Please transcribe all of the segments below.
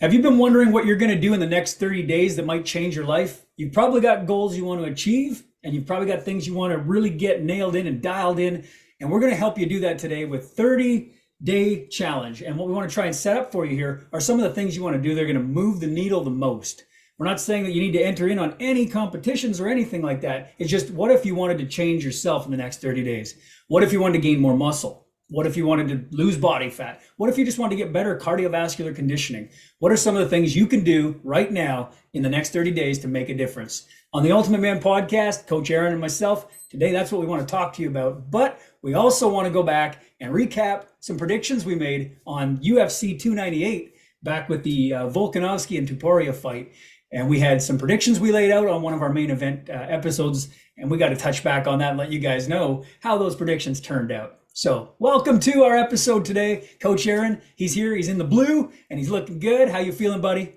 Have you been wondering what you're going to do in the next 30 days that might change your life? You've probably got goals you want to achieve, and you've probably got things you want to really get nailed in and dialed in. And we're going to help you do that today with 30-day challenge. And what we want to try and set up for you here are some of the things you want to do. They're going to move the needle the most. We're not saying that you need to enter in on any competitions or anything like that. It's just, what if you wanted to change yourself in the next 30 days? What if you wanted to gain more muscle? What if you wanted to lose body fat? What if you just wanted to get better cardiovascular conditioning? What are some of the things you can do right now in the next 30 days to make a difference? On the Ultimate Man podcast, Coach Aaron and myself, today that's what we want to talk to you about. But we also want to go back and recap some predictions we made on UFC 298 back with the Volkanovski and Topuria fight. And we had some predictions we laid out on one of our main event episodes, and we got to touch back on that and let you guys know how those predictions turned out. So welcome to our episode today. Coach Aaron, he's here, he's in the blue, and he's looking good. How you feeling, buddy?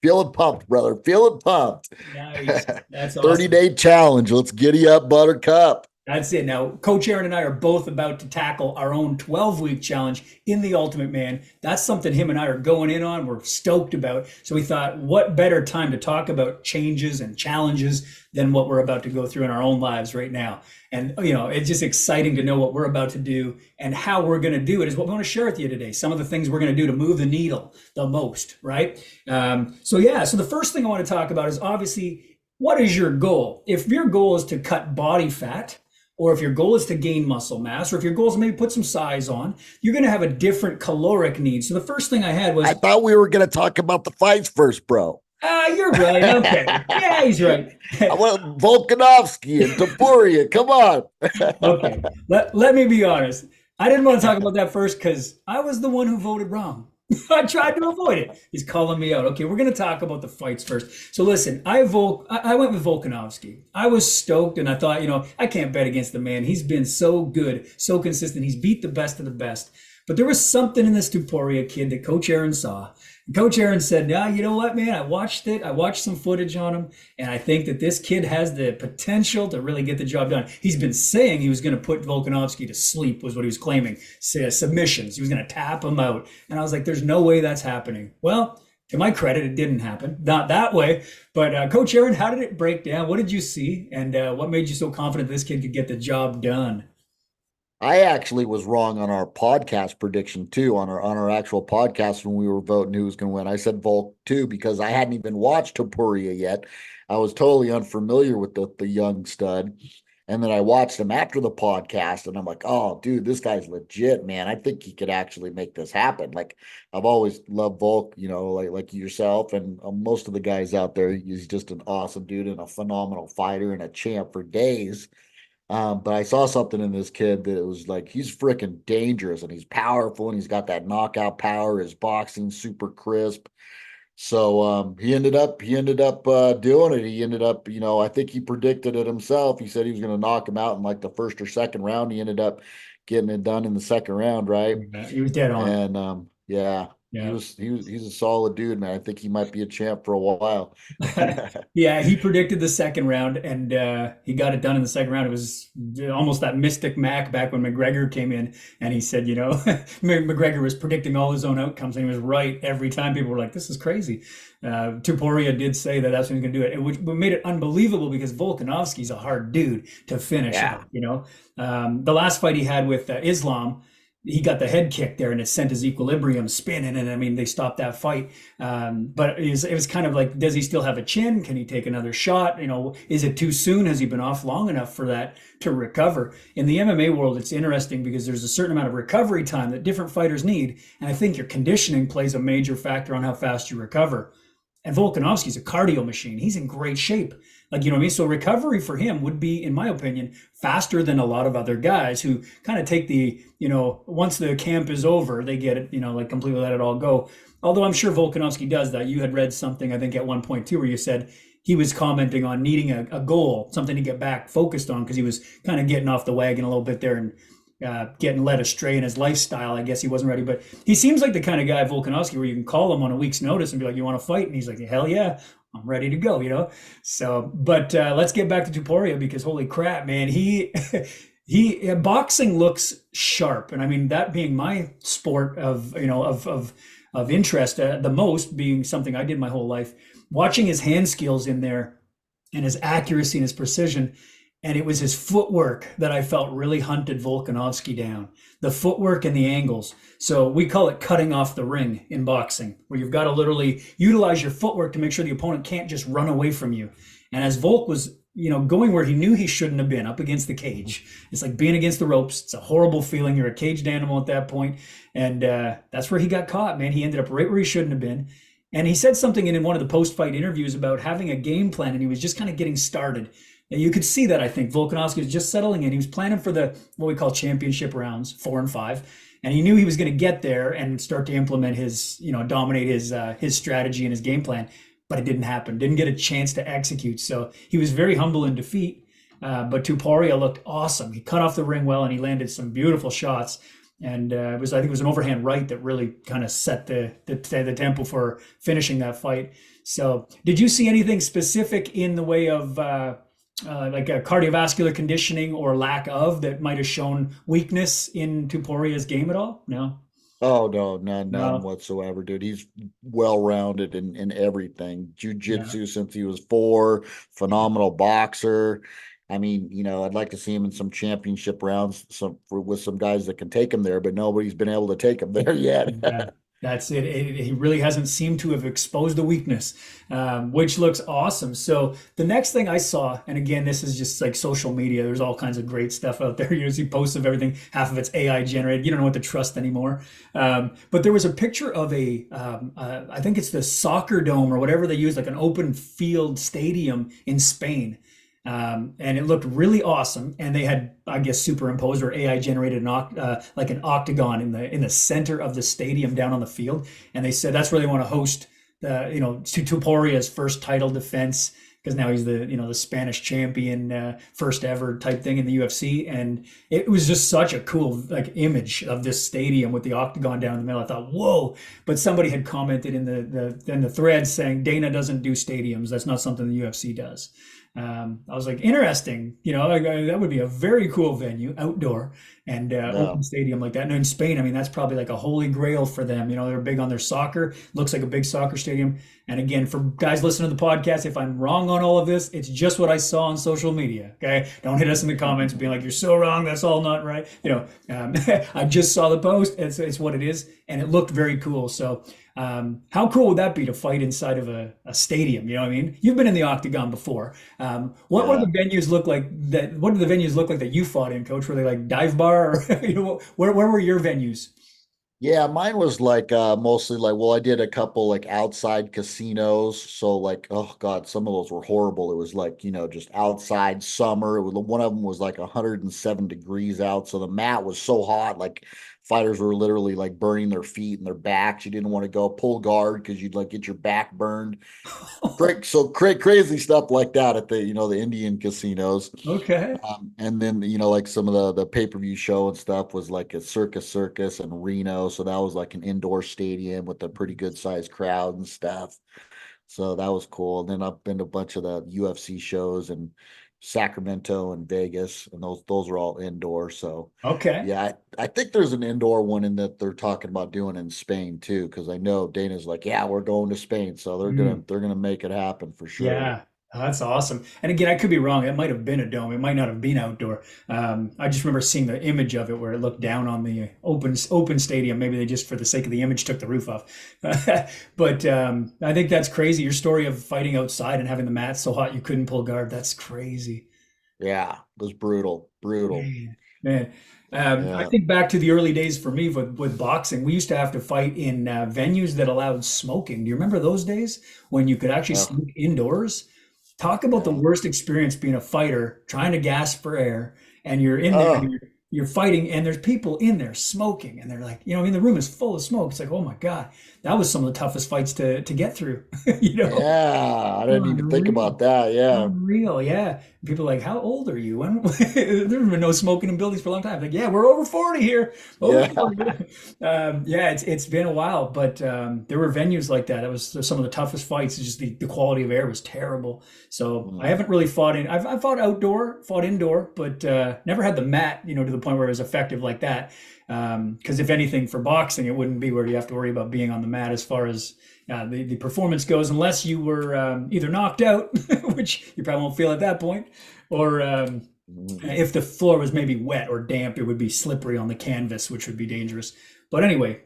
Feeling pumped, brother. Feeling pumped. Nice. That's awesome. 30-day challenge. Let's giddy up, Buttercup. That's it. Now, Coach Aaron and I are both about to tackle our own 12-week challenge in the Ultimate Man. That's something him and I are going in on. We're stoked about. So we thought, what better time to talk about changes and challenges than what we're about to go through in our own lives right now. And, you know, it's just exciting to know what we're about to do, and how we're going to do it is what we want to share with you today. Some of the things we're going to do to move the needle the most, right? So the first thing I want to talk about is, obviously, what is your goal? If your goal is to cut body fat, or if your goal is to gain muscle mass, or if your goal is to maybe put some size on, you're going to have a different caloric need. So the first thing I had was... I thought we were going to talk about the fights first, bro. You're right. Okay. Yeah, he's right. I want Volkanovski and Topuria. Come on. Okay. Let me be honest. I didn't want to talk about that first because I was the one who voted wrong. I tried to avoid it. He's calling me out. Okay, we're going to talk about the fights first. So listen, I went with Volkanovski. I was stoked, and I thought, I can't bet against the man. He's been so good, so consistent. He's beat the best of the best. But there was something in this Topuria kid that Coach Aaron saw. And Coach Aaron said, you know what, man? I watched it. I watched some footage on him, and I think that this kid has the potential to really get the job done. He's been saying he was going to put Volkanovski to sleep, was what he was claiming. Submissions. He was going to tap him out. And I was like, there's no way that's happening. Well, to my credit, it didn't happen. Not that way. But Coach Aaron, how did it break down? What did you see? And what made you so confident this kid could get the job done? I actually was wrong on our podcast prediction too, on our actual podcast when we were voting who was going to win. I said Volk too because I hadn't even watched Topuria yet. I was totally unfamiliar with the young stud. And then I watched him after the podcast, and I'm like, oh, dude, this guy's legit, man. I think he could actually make this happen. Like, I've always loved Volk, like yourself and most of the guys out there. He's just an awesome dude and a phenomenal fighter and a champ for days. But I saw something in this kid that it was like, he's freaking dangerous, and he's powerful, and he's got that knockout power. His boxing super crisp. So he ended up doing it. He ended up, I think he predicted it himself. He said he was going to knock him out in like the first or second round. He ended up getting it done in the second round, right? He was dead on. And yeah. He's a solid dude, man. I think he might be a champ for a while. Yeah, he predicted the second round, and he got it done in the second round. It was almost that Mystic Mac back when McGregor came in, and he said, McGregor was predicting all his own outcomes, and he was right every time. People were like, this is crazy. Topuria did say that that's when he can do it, which made it unbelievable because Volkanovski's a hard dude to finish. Yeah. The last fight he had with Islam, he got the head kick there, and it sent his equilibrium spinning. And I mean, they stopped that fight. But it was kind of like, does he still have a chin? Can he take another shot? Is it too soon? Has he been off long enough for that to recover? In the MMA world, it's interesting because there's a certain amount of recovery time that different fighters need. And I think your conditioning plays a major factor on how fast you recover. And Volkanovski's a cardio machine. He's in great shape. So recovery for him would be, in my opinion, faster than a lot of other guys who kind of take the, once the camp is over, they get it, completely let it all go. Although I'm sure Volkanovski does that. You had read something, I think at one point too, where you said he was commenting on needing a goal, something to get back focused on, because he was kind of getting off the wagon a little bit there and getting led astray in his lifestyle. I guess he wasn't ready, but he seems like the kind of guy, Volkanovski, where you can call him on a week's notice and be like, you want to fight? And he's like, hell yeah, I'm ready to go, So, but let's get back to Topuria, because holy crap, man, He boxing looks sharp, and I mean that being my sport of of interest, the most being something I did my whole life. Watching his hand skills in there and his accuracy and his precision, and it was his footwork that I felt really hunted Volkanovski down. The footwork and the angles. So we call it cutting off the ring in boxing, where you've got to literally utilize your footwork to make sure the opponent can't just run away from you. And as Volk was, going where he knew he shouldn't have been, up against the cage. It's like being against the ropes. It's a horrible feeling. You're a caged animal at that point. And that's where he got caught, man. He ended up right where he shouldn't have been. And he said something in one of the post-fight interviews about having a game plan, and he was just kind of getting started. And you could see that, I think. Volkanovski was just settling in. He was planning for the what we call championship rounds, 4 and 5. And he knew he was going to get there and start to implement his, dominate his strategy and his game plan. But it didn't happen. Didn't get a chance to execute. So he was very humble in defeat. But Tuporia looked awesome. He cut off the ring well, and he landed some beautiful shots. And I think it was an overhand right that really kind of set the tempo for finishing that fight. So did you see anything specific in the way of like a cardiovascular conditioning or lack of that might have shown weakness in Tuporia's game at all? No, Oh no, none no, whatsoever, dude. He's well rounded in everything. yeah, Jiu-jitsu since he was 4, phenomenal boxer. I mean, I'd like to see him in some championship rounds, with some guys that can take him there, but nobody's been able to take him there yeah. yet. That's it. He really hasn't seemed to have exposed a weakness, which looks awesome. So the next thing I saw, and again, this is just like social media. There's all kinds of great stuff out there. You see posts of everything. Half of it's AI generated. You don't know what to trust anymore. But there was a picture of I think it's the soccer dome or whatever they use, like an open field stadium in Spain. And it looked really awesome. And they had, I guess, superimposed or AI generated like an octagon in the center of the stadium down on the field. And they said that's where they want to host Tuporia's first title defense, because now he's the Spanish champion, first ever type thing in the UFC. And it was just such a cool like image of this stadium with the octagon down in the middle. I thought, whoa! But somebody had commented in the thread saying Dana doesn't do stadiums. That's not something the UFC does. I was like, interesting. That would be a very cool venue, outdoor and Yeah. open stadium like that. And in Spain, I mean, that's probably like a holy grail for them. They're big on their soccer. Looks like a big soccer stadium. And again, for guys listening to the podcast, if I'm wrong on all of this, it's just what I saw on social media. Okay, don't hit us in the comments being like, "You're so wrong. That's all not right." I just saw the post. It's what it is, and it looked very cool. So. How cool would that be to fight inside of a stadium? You know what I mean? You've been in the octagon before. What do Yeah. the venues look like that? What do the venues look like that you fought in, Coach? Were they like dive bar, or where were your venues? Yeah, mine was like mostly like, well, I did a couple like outside casinos. So like, oh God, some of those were horrible. It was like, just outside summer. One of them was like 107 degrees out. So the mat was so hot, like fighters were literally like burning their feet and their backs. You didn't want to go pull guard because you'd like get your back burned. Crazy stuff like that at the Indian casinos. Okay. And then, like some of the pay-per-view show and stuff was like a Circus in Reno. So that was like an indoor stadium with a pretty good sized crowd and stuff. So that was cool. And then I've been to a bunch of the UFC shows in Sacramento and Vegas, and those are all indoor. So Okay. yeah, I think there's an indoor one in that they're talking about doing in Spain too, because I know Dana's like, yeah, we're going to Spain. So they're gonna Mm. they're gonna make it happen for sure. Yeah, oh, that's awesome. And again, I could be wrong. It might have been a dome. It might not have been outdoor. I just remember seeing the image of it where it looked down on the open stadium. Maybe they just, for the sake of the image, took the roof off. But I think that's crazy. Your story of fighting outside and having the mat so hot you couldn't pull guard. That's crazy. Yeah, it was brutal. Man, man. I Yeah. think back to the early days for me with boxing. We used to have to fight in venues that allowed smoking. Do you remember those days when you could actually Oh, smoke indoors? Talk about the yeah. worst experience being a fighter, trying to gasp for air, and you're in there and Oh, you're fighting, and there's people in there smoking, and they're like, the room is full of smoke. It's like, oh my God, that was some of the toughest fights to get through, you know? yeah. I didn't even think Unreal. about that. Yeah. Unreal, yeah. people are like, how old are you? When there's been no smoking in buildings for a long time. Like, yeah, we're over 40 here. Over Yeah. 40. Yeah, it's been a while, but there were venues like that. It was some of the toughest fights. It's just the quality of air was terrible. So I Mm. haven't really fought in. I've fought outdoor, fought indoor, but never had the mat, to the point where it was effective like that. Because if anything, for boxing, it wouldn't be where you have to worry about being on the mat as far as the performance goes, unless you were either knocked out, which you probably won't feel at that point, or Mm. if the floor was maybe wet or damp, it would be slippery on the canvas, which would be dangerous. But anyway,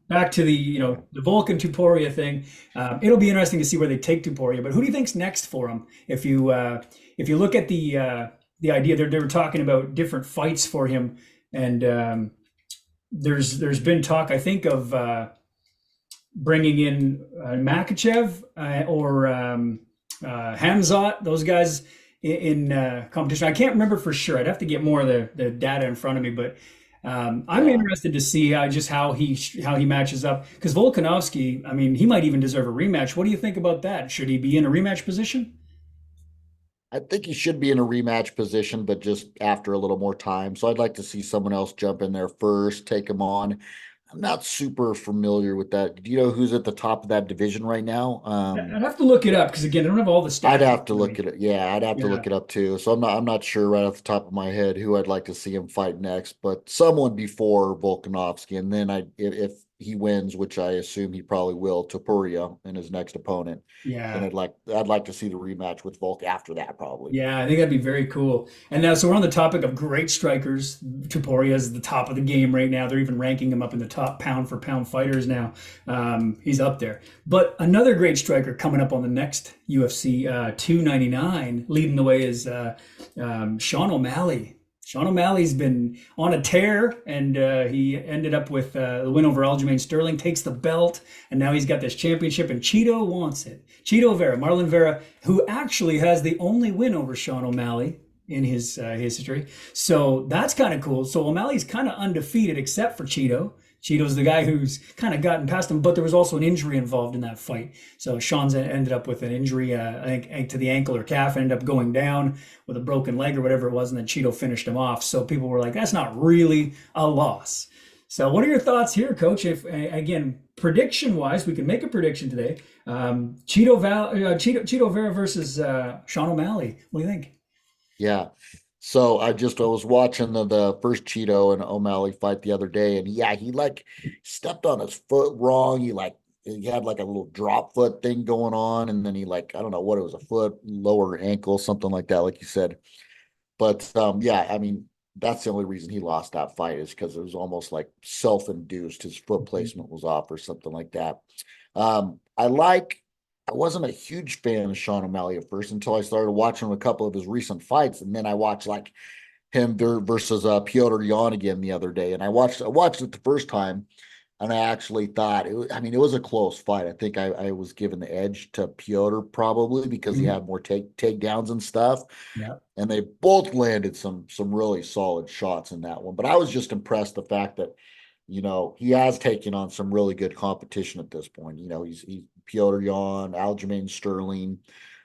back to the Yeah. the Volkan Tuporia thing. It'll be interesting to see where they take Tuporia. But who do you think's next for him? If you look at the idea, they were talking about different fights for him, and there's been talk, I think, of bringing in Makachev or Hamzat, those guys in competition. I can't remember for sure. I'd have to get more of the data in front of me, but I'm Yeah. interested to see just how he matches up, because Volkanovski, I mean, he might even deserve a rematch. What do you think about that? Should he be in a rematch position? I think he should be in a rematch position, but just after a little more time. So I'd like to see someone else jump in there first, take him on. I'm not super familiar with that. Do you know who's at the top of that division right now? I'd have to look it up because again, I don't have all the I'd stats in have to front of look me. at it. Yeah, I'd have to Yeah, look it up too. So I'm not sure right off the top of my head who I'd like to see him fight next, but someone before Volkanovski, and then if he wins, which I assume he probably will, Topuria in his next opponent, then yeah. I'd like to see the rematch with Volk after that probably. Yeah, I think that'd be very cool. And now, so we're on the topic of great strikers. Tuporia is the top of the game right now. They're even ranking him up in the top pound for pound fighters now. He's up there. But another great striker coming up on the next UFC 299, leading the way, is Sean O'Malley. Sean O'Malley's been on a tear, and he ended up with the win over Aljamain Sterling, takes the belt, and now he's got this championship, and Cheeto wants it. Cheeto Vera, Marlon Vera, who actually has the only win over Sean O'Malley in his history. So that's kind of cool. So O'Malley's kind of undefeated except for Cheeto. Cheeto's the guy who's kind of gotten past him, but there was also an injury involved in that fight. So Sean's ended up with an injury, I think, to the ankle or calf, ended up going down with a broken leg or whatever it was, and then Cheeto finished him off. So people were like, that's not really a loss. So what are your thoughts here, Coach? If again, prediction wise, we can make a prediction today. Cheeto Vera versus Sean O'Malley. What do you think? Yeah. So I was watching the first Cheeto and O'Malley fight the other day, and yeah, he like stepped on his foot wrong. He had like a little drop foot thing going on, and then he like I don't know what it was, a foot, lower ankle, something like that, like you said. But yeah, I mean that's the only reason he lost that fight is because it was almost like self-induced. His foot placement was off or something like that. I like. I wasn't a huge fan of Sean O'Malley at first until I started watching a couple of his recent fights, and then I watched like him versus Piotr Jan again the other day, and I watched it the first time, and I actually thought I mean, it was a close fight. I think I was given the edge to Piotr probably because he Mhm. had more takedowns and stuff, Yeah. and they both landed some really solid shots in that one. But I was just impressed the fact that he has taken on some really good competition at this point. He's Piotr Jan, Aljamain Sterling.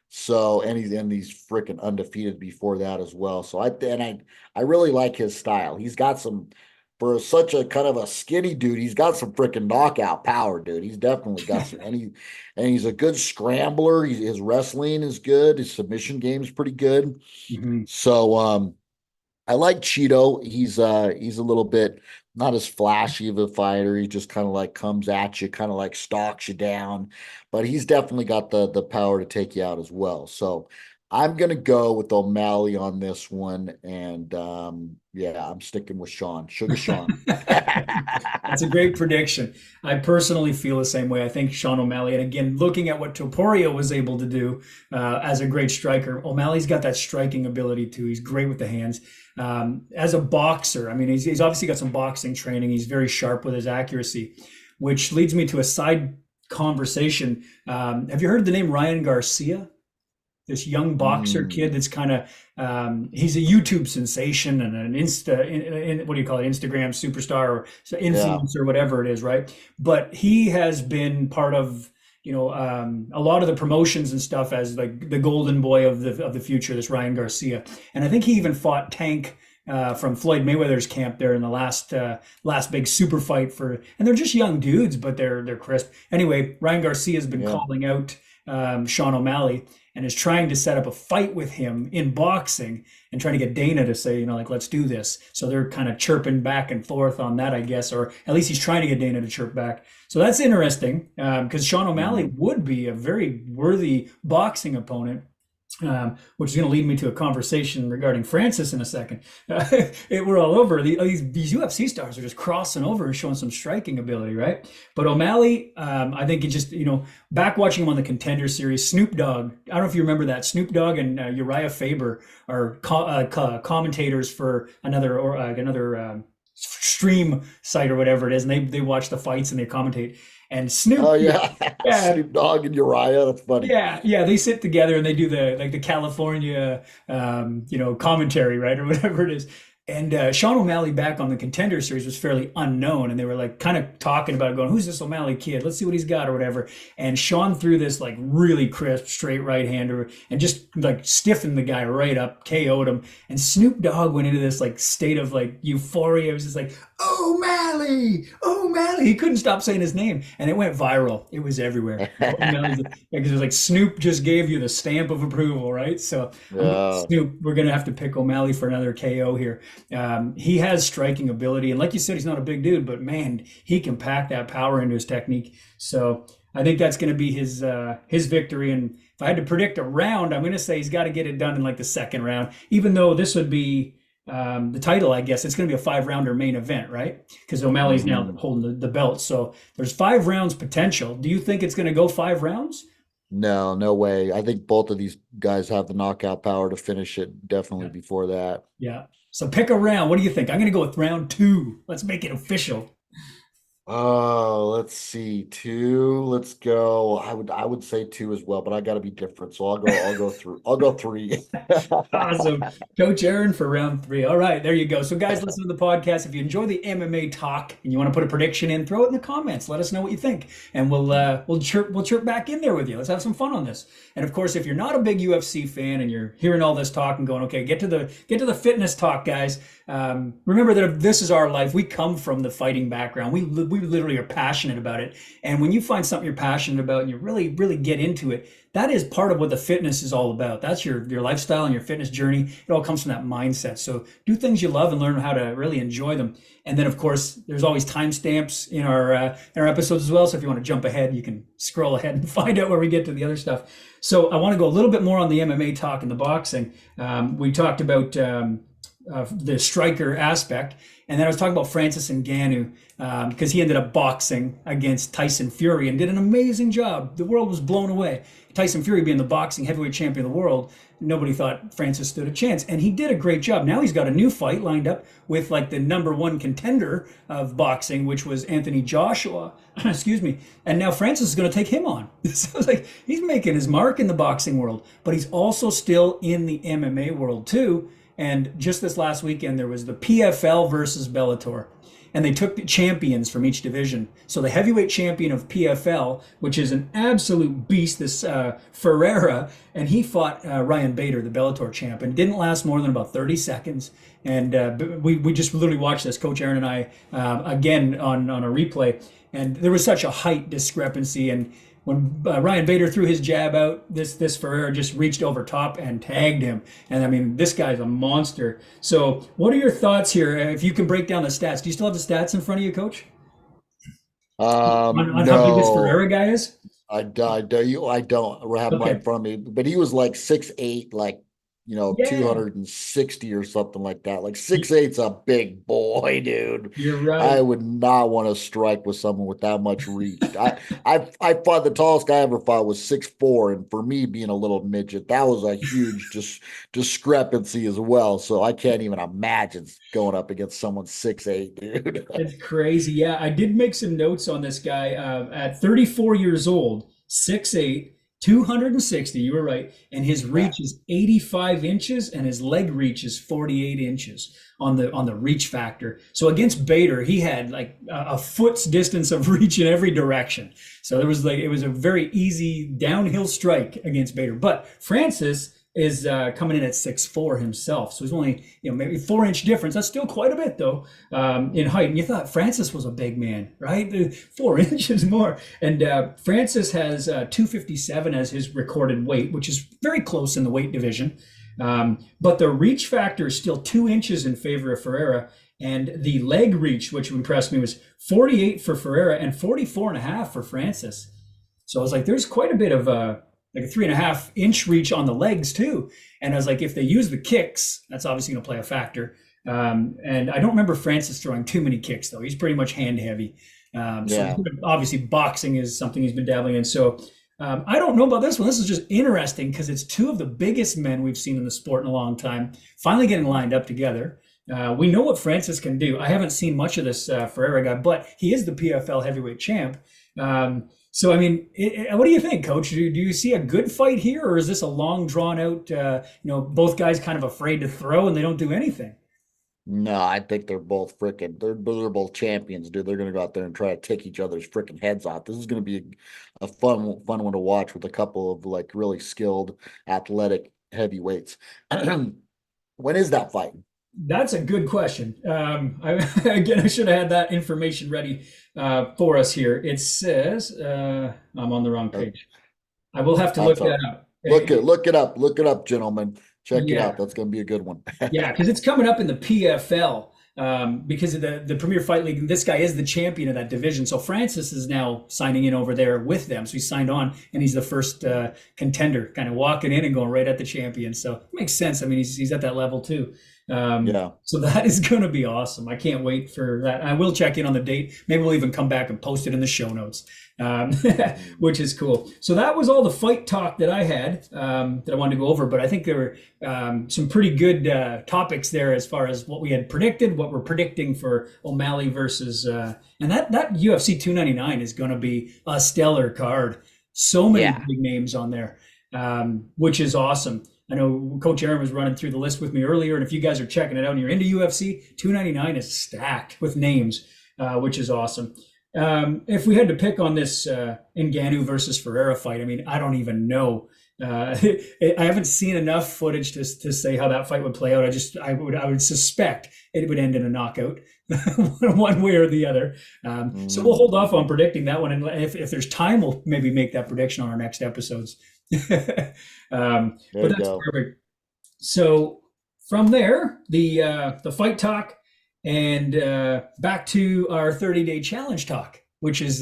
So and he's freaking undefeated before that as well. So I really like his style. He's got some for such a kind of a skinny dude, he's got some freaking knockout power, dude. He's definitely got some and he's a good scrambler. His wrestling is good, his submission game is pretty good. Hmm. So I like Cheeto. He's a little bit not as flashy of a fighter. He just kind of like comes at you, kind of like stalks you down, but he's definitely got the power to take you out as well. So I'm gonna go with O'Malley on this one, and yeah, I'm sticking with Sean, Sugar Sean. That's a great prediction. I personally feel the same way. I think Sean O'Malley, and again, looking at what Topuria was able to do as a great striker, O'Malley's got that striking ability too. He's great with the hands. As a boxer, I mean, he's obviously got some boxing training. He's very sharp with his accuracy, which leads me to a side conversation. Have you heard the name Ryan Garcia? This young boxer kid Mm, that's kind of he's a YouTube sensation and an what do you call it, Instagram superstar or yeah. influencer, whatever it is, right? But he has been part of a lot of the promotions and stuff as like the golden boy of the future, this Ryan Garcia. And I think he even fought Tank from Floyd Mayweather's camp there in the last big super fight and they're just young dudes, but they're crisp. Anyway, Ryan Garcia has been Yeah. calling out Sean O'Malley and is trying to set up a fight with him in boxing and trying to get Dana to say, like, let's do this. So they're kind of chirping back and forth on that, I guess, or at least he's trying to get Dana to chirp back. So that's interesting because Sean O'Malley Mhm. would be a very worthy boxing opponent. Which is going to lead me to a conversation regarding Francis in a second. We're all over. These UFC stars are just crossing over and showing some striking ability, right? But O'Malley, I think it just, back watching him on the Contender Series, Snoop Dogg, I don't know if you remember that. Snoop Dogg and Uriah Faber are commentators for another stream site or whatever it is, and they watch the fights and they commentate. And Snoop, Oh yeah, yeah, Snoop Dogg and Uriah. That's funny. yeah, they sit together and they do the California, commentary, right, or whatever it is. And Sean O'Malley back on the Contender Series was fairly unknown, and they were like kind of talking about it, going, "Who's this O'Malley kid? Let's see what he's got," or whatever. And Sean threw this like really crisp straight right hander and just like stiffened the guy right up, KO'd him. And Snoop Dogg went into this like state of like euphoria. It was just like, O'Malley, O'Malley. He couldn't stop saying his name, and it went viral. It was everywhere. Because it was like Snoop just gave you the stamp of approval, right? So Yeah. Snoop, we're gonna have to pick O'Malley for another KO here. He has striking ability, and like you said, he's not a big dude, but man, he can pack that power into his technique. So I think that's going to be his victory. And if I had to predict a round, I'm going to say he's got to get it done in like the second round. Even though this would be the title, I guess it's going to be a 5-rounder main event, right? Because O'Malley's now Mhm. holding the belt, so there's 5 rounds potential. Do you think it's going to go 5 rounds? No, no way. I think both of these guys have the knockout power to finish it definitely Yeah. before that. Yeah. So pick a round. What do you think? I'm going to go with round 2. Let's make it official. Oh, let's see. Two. Let's go. I would say two as well, but I got to be different. So I'll go three. Awesome. Coach Aaron for round 3. All right, there you go. So, guys, listen to the podcast. If you enjoy the MMA talk and you want to put a prediction in, throw it in the comments. Let us know what you think, and we'll chirp back in there with you. Let's have some fun on this. And of course, if you're not a big UFC fan and you're hearing all this talk and going, okay, get to the fitness talk, guys. Remember that this is our life. We come from the fighting background. We literally are passionate about it. And when you find something you're passionate about and you really really get into it, that is part of what the fitness is all about. That's your lifestyle and your fitness journey. It all comes from that mindset. So do things you love and learn how to really enjoy them. And then, of course, there's always timestamps in our episodes as well. So if you want to jump ahead, you can scroll ahead and find out where we get to the other stuff. So I want to go a little bit more on the MMA talk and the boxing. We talked about the striker aspect. And then I was talking about Francis Ngannou because he ended up boxing against Tyson Fury and did an amazing job. The world was blown away. Tyson Fury being the boxing heavyweight champion of the world, nobody thought Francis stood a chance. And he did a great job. Now he's got a new fight lined up with like the #1 contender of boxing, which was Anthony Joshua. Excuse me. And now Francis is going to take him on. So it's like he's making his mark in the boxing world, but he's also still in the MMA world too. And just this last weekend, there was the PFL versus Bellator. And they took the champions from each division. So the heavyweight champion of PFL, which is an absolute beast, this Ferreira, and he fought Ryan Bader, the Bellator champ, and didn't last more than about 30 seconds. And we just literally watched this, Coach Aaron and I, again on a replay. And there was such a height discrepancy. And when Ryan Bader threw his jab out, this Ferreira just reached over top and tagged him. And I mean, this guy's a monster. So, what are your thoughts here? If you can break down the stats, do you still have the stats in front of you, Coach, on how big this No, Ferreira guy is? I don't have mine in Okay. front of me, but he was like 6'8", like Yeah, 260 or something like that. Like 6'8's a big boy, dude. you're I right. would not want to strike with someone with that much reach. I fought the tallest guy I ever fought was 6'4", and for me being a little midget, that was a huge discrepancy as well. So I can't even imagine going up against someone 6'8", dude. It's crazy. Yeah, I did make some notes on this guy at 34 years old, 6'8". 260, you were right. And his Yeah. reach is 85 inches and his leg reach is 48 inches on the reach factor. So against Bader, he had like a foot's distance of reach in every direction. So there was like it was a very easy downhill strike against Bader. But Francis is coming in at 6'4" himself. So he's only, maybe 4 inch difference. That's still quite a bit though, in height. And you thought Francis was a big man, right? 4 inches more. And Francis has 257 as his recorded weight, which is very close in the weight division. But the reach factor is still 2 inches in favor of Ferreira. And the leg reach, which impressed me, was 48 for Ferreira and 44.5 for Francis. So I was like, there's quite a bit of like a 3.5 inch reach on the legs too. And I was like, if they use the kicks, that's obviously going to play a factor. And I don't remember Francis throwing too many kicks though. He's pretty much hand heavy. So Yeah. obviously boxing is something he's been dabbling in. So I don't know about this one. This is just interesting because it's two of the biggest men we've seen in the sport in a long time finally getting lined up together. We know what Francis can do. I haven't seen much of this Ferreira guy, but he is the PFL heavyweight champ. So, I mean, what do you think, Coach? Do you see a good fight here, or is this a long, drawn out, both guys kind of afraid to throw and they don't do anything? No, I think they're both freaking. They're both champions, dude. They're gonna go out there and try to take each other's freaking heads off. This is gonna be a fun one to watch with a couple of like really skilled, athletic heavyweights. When is that fight? That's a good question. Again, I should have had that information ready for us here. It says, I'm on the wrong Uh, page. I will have to look That's that all. up. Look it up, gentlemen. Check it out. Yeah. That's gonna be a good one. Yeah, because it's coming up in the PFL because of the Premier Fight League. This guy is the champion of that division. So Francis is now signing in over there with them. So he signed on, and he's the first contender, kind of walking in and going right at the champion. So it makes sense. I mean, he's at that level too. Yeah. So that is going to be awesome. I can't wait for that. I will check in on the date. Maybe we'll even come back and post it in the show notes, which is cool. So that was all the fight talk that I had that I wanted to go over. But I think there were some pretty good topics there as far as what we had predicted, what we're predicting for O'Malley versus, and that UFC 299 is going to be a stellar card. So many Yeah. big names on there, which is awesome. I know Coach Aaron was running through the list with me earlier, and if you guys are checking it out and you're into UFC, 299 is stacked with names, which is awesome. If we had to pick on this Ngannou versus Ferreira fight, I mean, I don't even know. I haven't seen enough footage to say how that fight would play out. I would suspect it would end in a knockout, one way or the other. So we'll hold off on predicting that one, and if there's time, we'll maybe make that prediction on our next episodes. There But you that's go. perfect. So from there, the fight talk, and back to our 30-day challenge talk, which is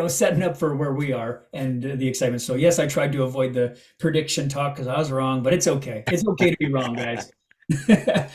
setting up for where we are and the excitement. So yes, I tried to avoid the prediction talk because I was wrong, but it's okay. It's okay to be wrong, guys.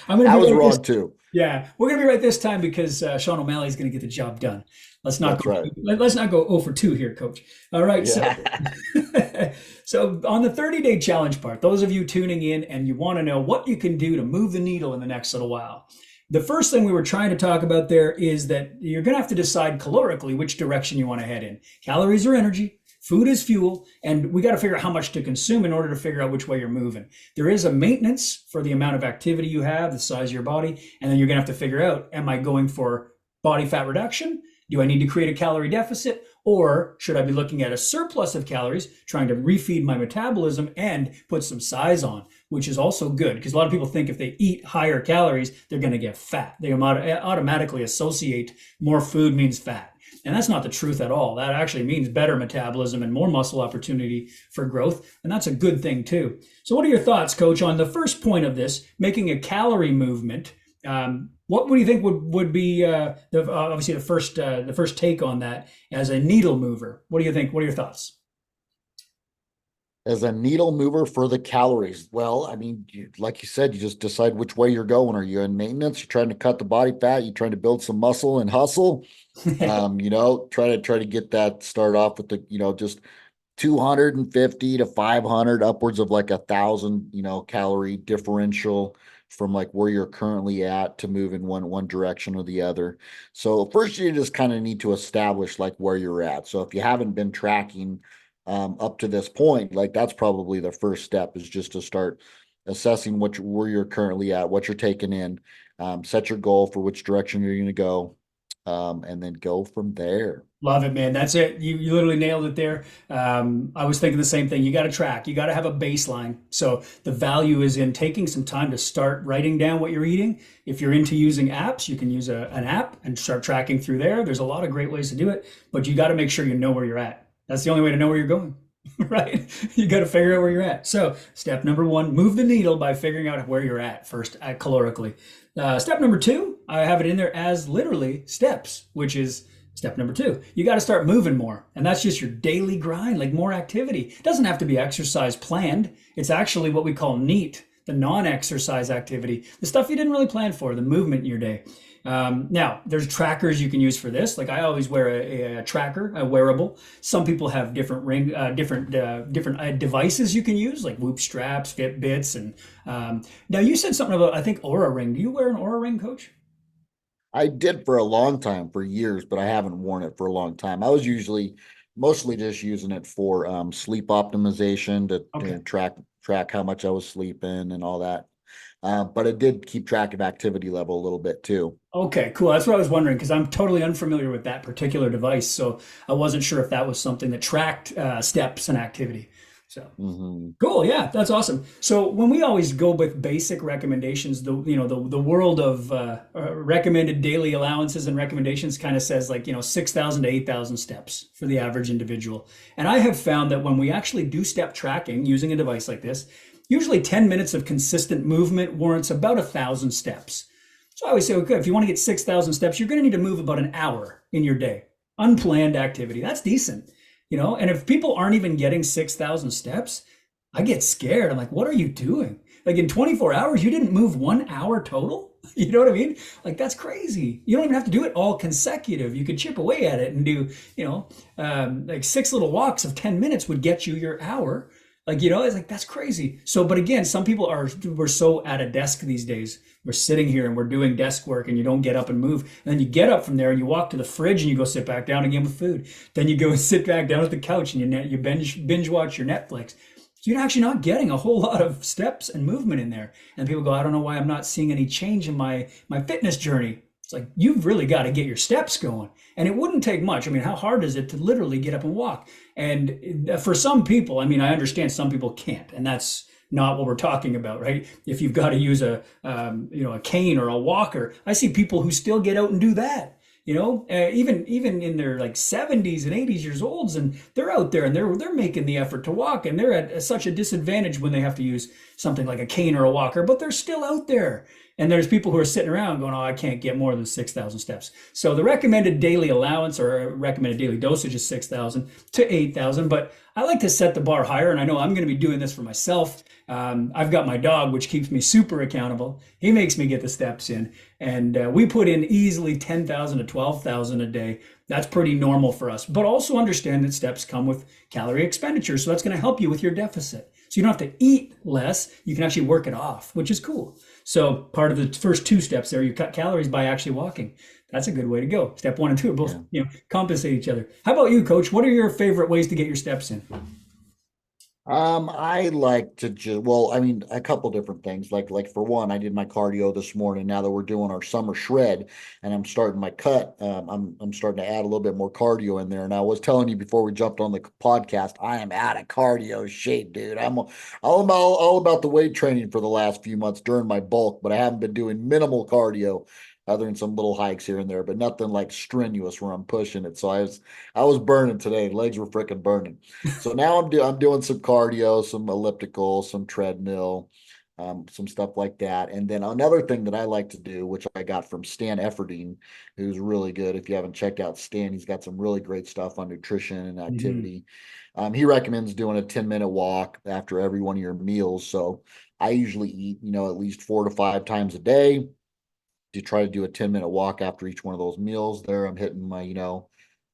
I'm gonna I be was right this. wrong too. Yeah, we're gonna be right this time because Sean O'Malley is gonna get the job done. That's right. Let's not go 0 for 2 here, Coach. All right, so Yeah. so on the 30-day challenge part, those of you tuning in and you want to know what you can do to move the needle in the next little while. The first thing we were trying to talk about there is that you're going to have to decide calorically which direction you want to head in. Calories are energy, food is fuel, and we got to figure out how much to consume in order to figure out which way you're moving. There is a maintenance for the amount of activity you have, the size of your body, and then you're going to have to figure out, am I going for body fat reduction? Do I need to create a calorie deficit? Or should I be looking at a surplus of calories, trying to refeed my metabolism and put some size on, which is also good because a lot of people think if they eat higher calories, they're going to get fat. They automatically associate more food means fat. And that's not the truth at all. That actually means better metabolism and more muscle opportunity for growth. And that's a good thing too. So what are your thoughts, Coach, on the first point of this, making a calorie movement? What would you think would be obviously the first take on that as a needle mover? What do you think? What are your thoughts? As a needle mover for the calories. Well, I mean, like you said, you just decide which way you're going. Are you in maintenance? You're trying to cut the body fat. You're trying to build some muscle and hustle. Try to get that start off with just 250 to 500, upwards of like 1,000, calorie differential from like where you're currently at to move in one direction or the other. So first you just kind of need to establish like where you're at. So if you haven't been tracking up to this point, like that's probably the first step is just to start assessing where you're currently at, what you're taking in, set your goal for which direction you're going to go, and then go from there. Love it, man. That's it. You literally nailed it there. I was thinking the same thing. You got to track. You got to have a baseline. So the value is in taking some time to start writing down what you're eating. If you're into using apps, you can use an app and start tracking through there. There's a lot of great ways to do it, but you got to make sure you know where you're at. That's the only way to know where you're going, right? You got to figure out where you're at. So step number one, move the needle by figuring out where you're at first, calorically. Step number two, I have it in there as literally steps, which is step number two. You got to start moving more. And that's just your daily grind, like more activity. It doesn't have to be exercise planned. It's actually what we call NEAT, the non-exercise activity, the stuff you didn't really plan for, the movement in your day. Now, there's trackers you can use for this. Like I always wear a tracker, a wearable. Some people have different devices you can use, like Whoop straps, Fitbits, and now you said something about I think Aura Ring. Do you wear an Aura Ring, Coach? I did for a long time, for years, but I haven't worn it for a long time. I was usually mostly just using it for sleep optimization to Okay. track how much I was sleeping and all that. But it did keep track of activity level a little bit too. Okay, cool. That's what I was wondering because I'm totally unfamiliar with that particular device, so I wasn't sure if that was something that tracked steps and activity. So. Hmm. Cool. Yeah, that's awesome. So when we always go with basic recommendations, the world of recommended daily allowances and recommendations kind of says like 6,000 to 8,000 steps for the average individual. And I have found that when we actually do step tracking using a device like this, usually 10 minutes of consistent movement warrants about 1,000 steps. So I always say, okay, if you want to get 6,000 steps, you're going to need to move about an hour in your day. Unplanned activity. That's decent. And if people aren't even getting 6,000 steps, I get scared. I'm like, what are you doing? Like in 24 hours, you didn't move 1 hour total? You know what I mean? Like that's crazy. You don't even have to do it all consecutive. You could chip away at it and do, like 6 little walks of 10 minutes would get you your hour. Like, it's like, that's crazy. So, but again, some people we're so at a desk these days. We're sitting here and we're doing desk work and you don't get up and move. And then you get up from there and you walk to the fridge and you go sit back down again with food. Then you go and sit back down at the couch and you binge watch your Netflix. So you're actually not getting a whole lot of steps and movement in there. And people go, I don't know why I'm not seeing any change in my fitness journey. It's like, you've really got to get your steps going. And it wouldn't take much. I mean, how hard is it to literally get up and walk? And for some people, I mean, I understand some people can't. And that's not what we're talking about, right? If you've got to use a cane or a walker, I see people who still get out and do that. Even in their like 70s and 80s years olds, and they're out there and they're making the effort to walk, and they're at such a disadvantage when they have to use something like a cane or a walker, but they're still out there. And there's people who are sitting around going, oh, I can't get more than 6,000 steps. So the recommended daily allowance or recommended daily dosage is 6,000 to 8,000. But I like to set the bar higher. And I know I'm going to be doing this for myself. I've got my dog, which keeps me super accountable. He makes me get the steps in. And we put in easily 10,000 to 12,000 a day. That's pretty normal for us. But also understand that steps come with calorie expenditure. So that's going to help you with your deficit. So you don't have to eat less. You can actually work it off, which is cool. So part of the first two steps there, you cut calories by actually walking. That's a good way to go. Step one and two are both, compensate each other. How about you, Coach? What are your favorite ways to get your steps in? I like to just, well, I mean, a couple different things. Like for one, I did my cardio this morning. Now that we're doing our summer shred and I'm starting my cut, I'm starting to add a little bit more cardio in there. And I was telling you before we jumped on the podcast, I am out of cardio shape, dude. I'm all about the weight training for the last few months during my bulk, but I haven't been doing minimal cardio other than some little hikes here and there, but nothing like strenuous where I'm pushing it. So I was burning today. Legs were freaking burning. So now I'm doing some cardio, some elliptical, some treadmill, some stuff like that. And then another thing that I like to do, which I got from Stan Efferding, who's really good. If you haven't checked out Stan, he's got some really great stuff on nutrition and Mm-hmm. activity. He recommends doing a 10-minute walk after every one of your meals. So I usually eat, at least 4 to 5 times a day to try to do a 10-minute walk after each one of those meals. There, I'm hitting my,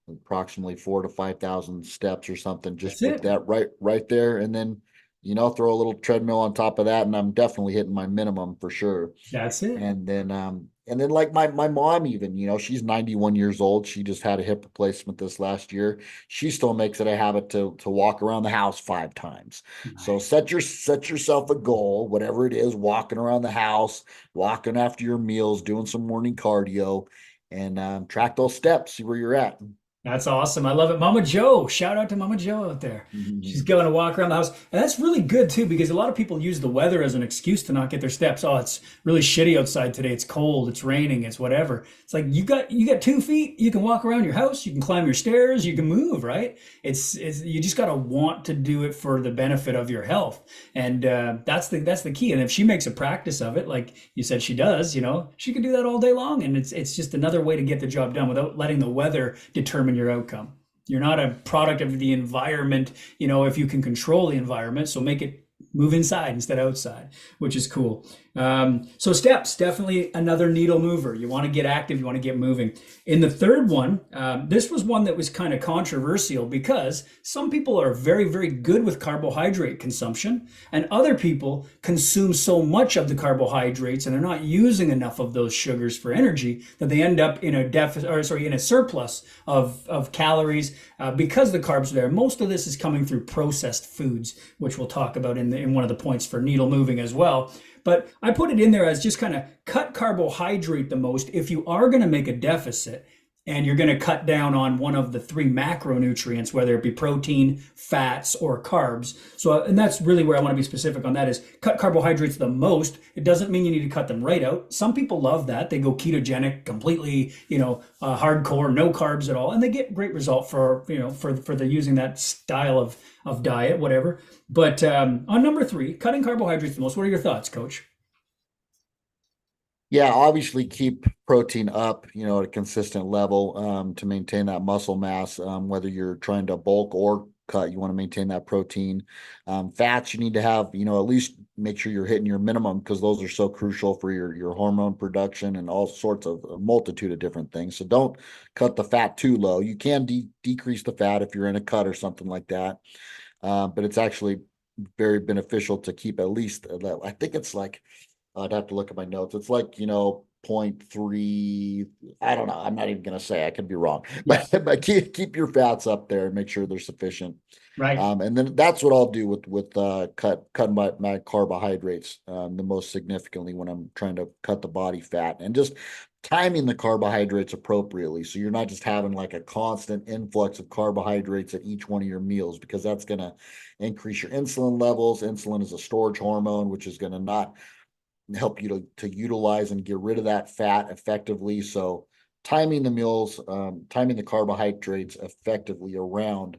approximately 4 to 5,000 steps or something just That's with it. that right there. And then, throw a little treadmill on top of that, and I'm definitely hitting my minimum for sure. That's it. And then And then like my mom even, she's 91 years old. She just had a hip replacement this last year. She still makes it a habit to walk around the house 5 times. So Nice. set yourself a goal, whatever it is, walking around the house, walking after your meals, doing some morning cardio, and track those steps, see where you're at. That's awesome. I love it. Mama Joe. Shout out to Mama Joe out there. She's going to walk around the house. And that's really good too, because a lot of people use the weather as an excuse to not get their steps. Oh, it's really shitty outside today. It's cold, it's raining, it's whatever. It's like you got 2 feet, you can walk around your house, you can climb your stairs, you can move, right? It's you just gotta want to do it for the benefit of your health. And that's the key. And if she makes a practice of it, like you said she does, she can do that all day long. And it's just another way to get the job done without letting the weather determine your outcome. You're not a product of the environment, if you can control the environment, so make it move inside instead of outside, which is cool. So steps, definitely another needle mover. You want to get active, you want to get moving. In the third one, this was one that was kind of controversial because some people are very, very good with carbohydrate consumption, and other people consume so much of the carbohydrates and they're not using enough of those sugars for energy that they end up in a deficit, or sorry, in a surplus of calories because the carbs are there. Most of this is coming through processed foods, which we'll talk about in one of the points for needle moving as well. But I put it in there as just kind of cut carbohydrate the most if you are going to make a deficit and you're going to cut down on one of the three macronutrients, whether it be protein, fats, or carbs. So, and that's really where I want to be specific on that is cut carbohydrates the most. It doesn't mean you need to cut them right out. Some people love that. They go ketogenic, completely, hardcore, no carbs at all. And they get great result for the using that style of diet, whatever. But on number 3, cutting carbohydrates the most. What are your thoughts, Coach? Yeah, obviously keep protein up, at a consistent level to maintain that muscle mass. Whether you're trying to bulk or cut, you want to maintain that protein. Fats, you need to have, at least make sure you're hitting your minimum because those are so crucial for your hormone production and all sorts of a multitude of different things. So don't cut the fat too low. You can decrease the fat if you're in a cut or something like that. But it's actually very beneficial to keep at least, I think it's like, I'd have to look at my notes. It's like, 0.3. I don't know. I'm not even going to say. I could be wrong. Yeah, But keep your fats up there and make sure they're sufficient. right. And then that's what I'll do with cutting my carbohydrates the most significantly when I'm trying to cut the body fat and just timing the carbohydrates appropriately. So you're not just having like a constant influx of carbohydrates at each one of your meals because that's going to increase your insulin levels. Insulin is a storage hormone, which is going to not help you to utilize and get rid of that fat effectively. So timing the meals, timing the carbohydrates effectively around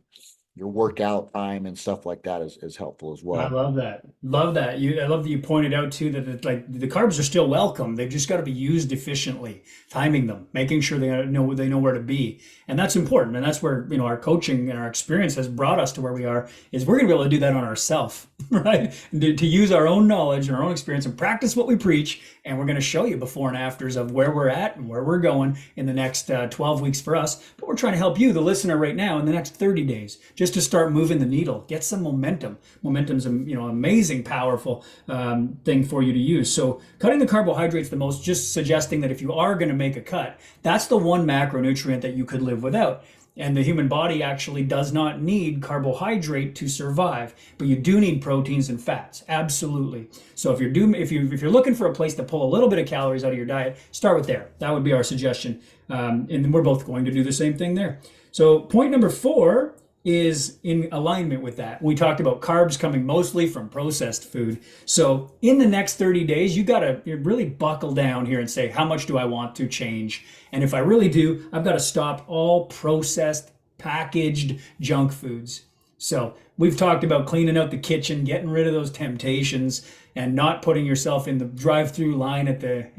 your workout time and stuff like that is helpful as I well. love that. Love that. I love that you pointed out too that like the carbs are still welcome. They've just got to be used efficiently, timing them, making sure they know where to be, and that's important. And that's where our coaching and our experience has brought us to where we are. Is we're going to be able to do that on ourselves, right? And to use our own knowledge and our own experience and practice what we preach. And we're going to show you before and afters of where we're at and where we're going in the next 12 weeks for us. But we're trying to help you, the listener, right now in the next 30 days, just to start moving the needle, get some momentum. Momentum's amazing, powerful thing for you to use. So cutting the carbohydrates the most, just suggesting that if you are going to make a cut, that's the one macronutrient that you could live without. And the human body actually does not need carbohydrate to survive, but you do need proteins and fats. Absolutely. So if you're looking for a place to pull a little bit of calories out of your diet, start with there. That would be our suggestion. And we're both going to do the same thing there. So point number 4 is in alignment with that. We talked about carbs coming mostly from processed food. So in the next 30 days, you got to really buckle down here and say, how much do I want to change? And if I really do, I've got to stop all processed, packaged junk foods. So we've talked about cleaning out the kitchen, getting rid of those temptations, and not putting yourself in the drive-through line at the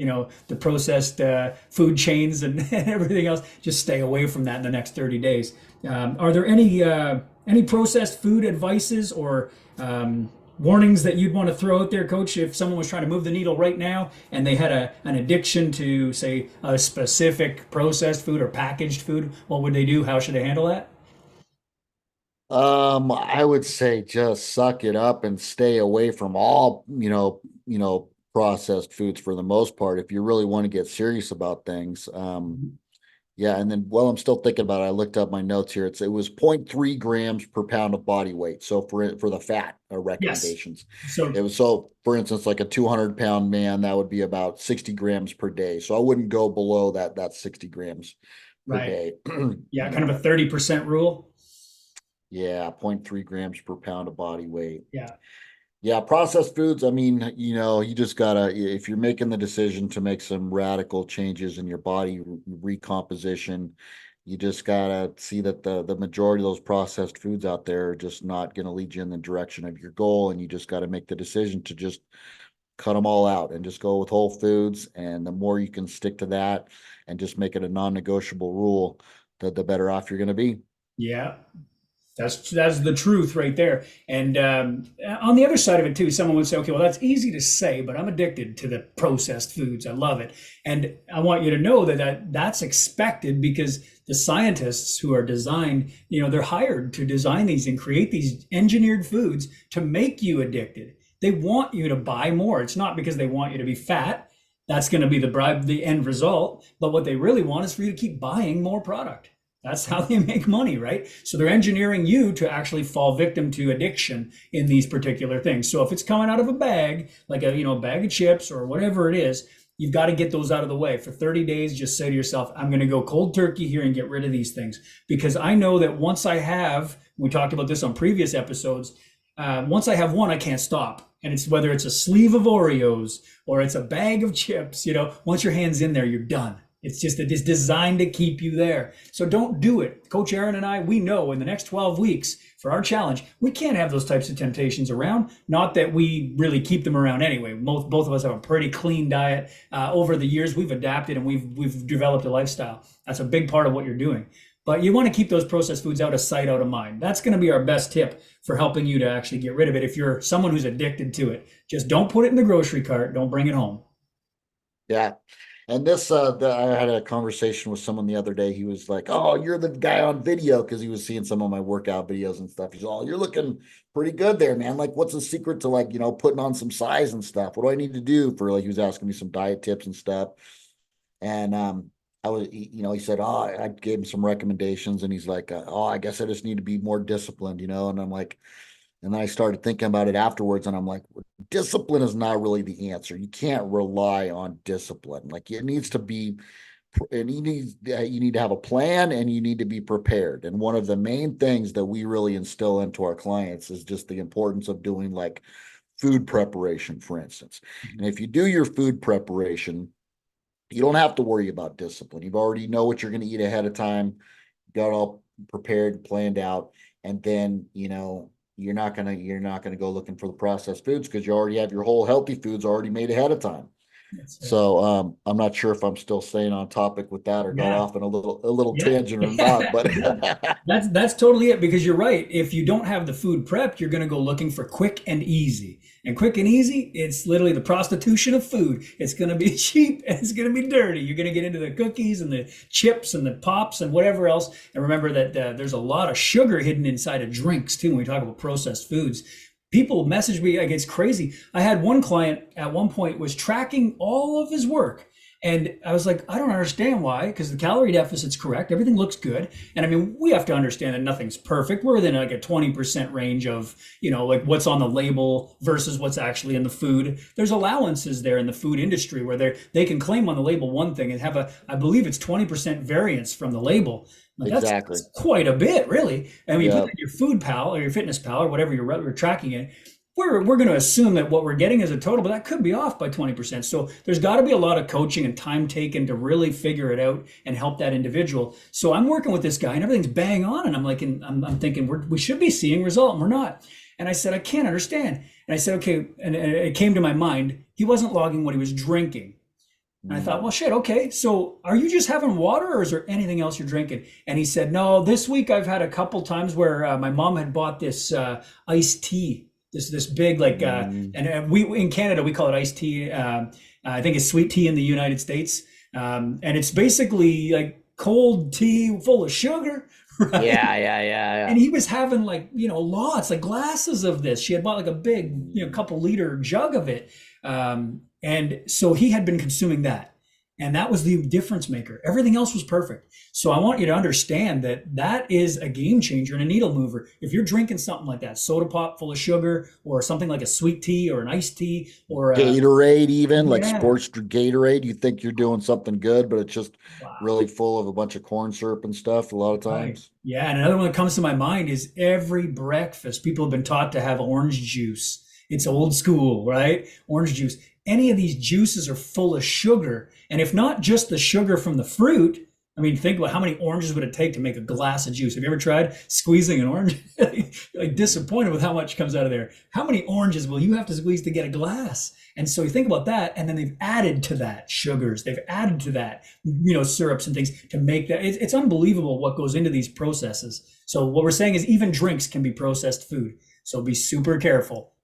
processed food chains and everything else. Just stay away from that in the next 30 days. Are there any processed food advices or warnings that you'd want to throw out there, Coach, if someone was trying to move the needle right now and they had an addiction to, say, a specific processed food or packaged food? What would they do? How should they handle that? I would say just suck it up and stay away from all, processed foods for the most part if you really want to get serious about things. Yeah, and then while I'm still thinking about it, I looked up my notes here. It was 0.3 grams per pound of body weight. So for the fat Yes. recommendations, So it was so for instance, like a 200-pound man, that would be about 60 grams per day. So I wouldn't go below that 60 grams per right. day. Yeah, kind of a 30% rule. Yeah, zero point 0.3 grams per pound of body weight. Yeah. Yeah, processed foods, I mean, you just gotta, if you're making the decision to make some radical changes in your body recomposition, you just gotta see that the majority of those processed foods out there are just not gonna lead you in the direction of your goal. And you just gotta make the decision to just cut them all out and just go with whole foods. And the more you can stick to that and just make it a non-negotiable rule, the better off you're gonna be. Yeah. That's the truth right there. And on the other side of it too, someone would say, "Okay, well, that's easy to say, but I'm addicted to the processed foods. I love it." And I want you to know that's expected because the scientists who are designed, they're hired to design these and create these engineered foods to make you addicted. They want you to buy more. It's not because they want you to be fat. That's going to be the end result. But what they really want is for you to keep buying more product. That's how they make money, right? So they're engineering you to actually fall victim to addiction in these particular things. So if it's coming out of a bag, like a bag of chips or whatever it is, you've got to get those out of the way. For 30 days, just say to yourself, I'm going to go cold turkey here and get rid of these things. Because I know that once I have, we talked about this on previous episodes, once I have one, I can't stop. And it's whether it's a sleeve of Oreos or it's a bag of chips, once your hand's in there, you're done. It's designed to keep you there. So don't do it. Coach Aaron and I, we know in the next 12 weeks for our challenge, we can't have those types of temptations around. Not that we really keep them around anyway. Both of us have a pretty clean diet. Over the years, we've adapted and we've developed a lifestyle. That's a big part of what you're doing. But you want to keep those processed foods out of sight, out of mind. That's going to be our best tip for helping you to actually get rid of it. If you're someone who's addicted to it, just don't put it in the grocery cart. Don't bring it home. Yeah. And I had a conversation with someone the other day. He was like, "Oh, you're the guy on video," because he was seeing some of my workout videos and stuff. He's all, "You're looking pretty good there, man. Like, what's the secret to putting on some size and stuff? What do I need to do for he was asking me some diet tips and stuff." And he said, "Oh, I gave him some recommendations," and he's like, "Oh, I guess I just need to be more disciplined, you know." And I'm like, and then I started thinking about it afterwards, and I'm like, discipline is not really the answer. You can't rely on discipline. Like it needs to be, and you need to have a plan, and you need to be prepared. And one of the main things that we really instill into our clients is just the importance of doing food preparation, for instance. And if you do your food preparation, you don't have to worry about discipline. You already know what you're going to eat ahead of time, got all prepared, planned out, and then you're not gonna go looking for the processed foods because you already have your whole healthy foods already made ahead of time. That's it. So I'm not sure if I'm still staying on topic with that or got Yeah. off in a little Yeah. tangent or not, but That's totally it because you're right. If you don't have the food prepped, you're going to go looking for quick and easy. And quick and easy, it's literally the prostitution of food. It's going to be cheap and it's going to be dirty. You're going to get into the cookies and the chips and the pops and whatever else. And remember that there's a lot of sugar hidden inside of drinks too when we talk about processed foods. People message me like it's crazy. I had one client at one point was tracking all of his work. And I was like, I don't understand why, because the calorie deficit's correct. Everything looks good. And I mean, we have to understand that nothing's perfect. We're within like a 20% range of, like what's on the label versus what's actually in the food. There's allowances there in the food industry where they can claim on the label one thing and have I believe it's 20% variance from the label. Like exactly. that's quite a bit, really. I mean, you put Yeah. that in your Food Pal or your Fitness Pal or whatever you're tracking it. We're going to assume that what we're getting is a total, but that could be off by 20%. So there's got to be a lot of coaching and time taken to really figure it out and help that individual. So I'm working with this guy and everything's bang on. And I'm like, I'm thinking we should be seeing result and we're not. And I said, I can't understand. And I said, okay. And it came to my mind. He wasn't logging what he was drinking. And I thought, well, shit, okay. So are you just having water or is there anything else you're drinking? And he said, no, this week I've had a couple times where my mom had bought this iced tea. This big and we in Canada we call it iced tea. I think it's sweet tea in the United States, and it's basically like cold tea full of sugar, right? Yeah. And he was having lots, like glasses of this. She had bought like a big couple liter jug of it, and And so he had been consuming that. And that was the difference maker. Everything else was perfect. So I want you to understand that that is a game changer and a needle mover. If you're drinking something like that, soda pop full of sugar, or something like a sweet tea or an iced tea, or Gatorade, even like yeah, sports Gatorade, you think you're doing something good, but it's just wow. really full of a bunch of corn syrup and stuff a lot of Right. times. Yeah. And another one that comes to my mind is every breakfast, people have been taught to have orange juice. It's old school, right? Orange juice. Any of these juices are full of sugar. And if not just the sugar from the fruit, I mean, think about how many oranges would it take to make a glass of juice? Have you ever tried squeezing an orange? You're like disappointed with how much comes out of there. How many oranges will you have to squeeze to get a glass? And so you think about that, and then they've added to that sugars, they've added to that, syrups and things to make that. It's unbelievable what goes into these processes. So what we're saying is even drinks can be processed food. So be super careful.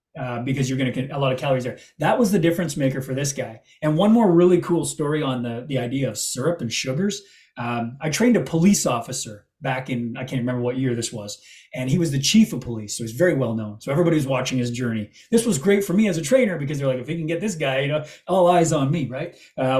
Because you're going to get a lot of calories there. That was the difference maker for this guy. And one more really cool story on the idea of syrup and sugars. I trained a police officer back in, I can't remember what year this was, and he was the chief of police, so he's very well known. So everybody was watching his journey. This was great for me as a trainer because they're like, if we can get this guy, all eyes on me, right?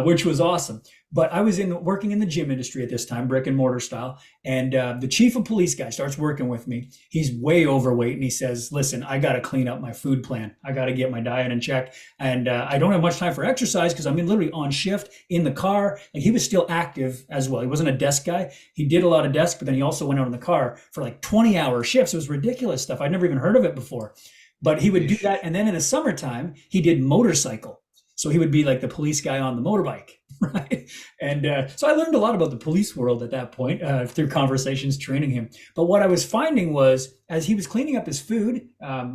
Which was awesome. But I was working in the gym industry at this time, brick and mortar style. And the chief of police guy starts working with me. He's way overweight, and he says, listen, I got to clean up my food plan. I got to get my diet in check. And I don't have much time for exercise because I'm literally on shift in the car. Like, he was still active as well. He wasn't a desk guy. He did a lot of desk, but then he also went out in the car for like 20-hour shifts. It was ridiculous stuff. I'd never even heard of it before. But he would do that. And then in the summertime, he did motorcycle. So he would be like the police guy on the motorbike, right? And so I learned a lot about the police world at that point through conversations training him. But what I was finding was, as he was cleaning up his food,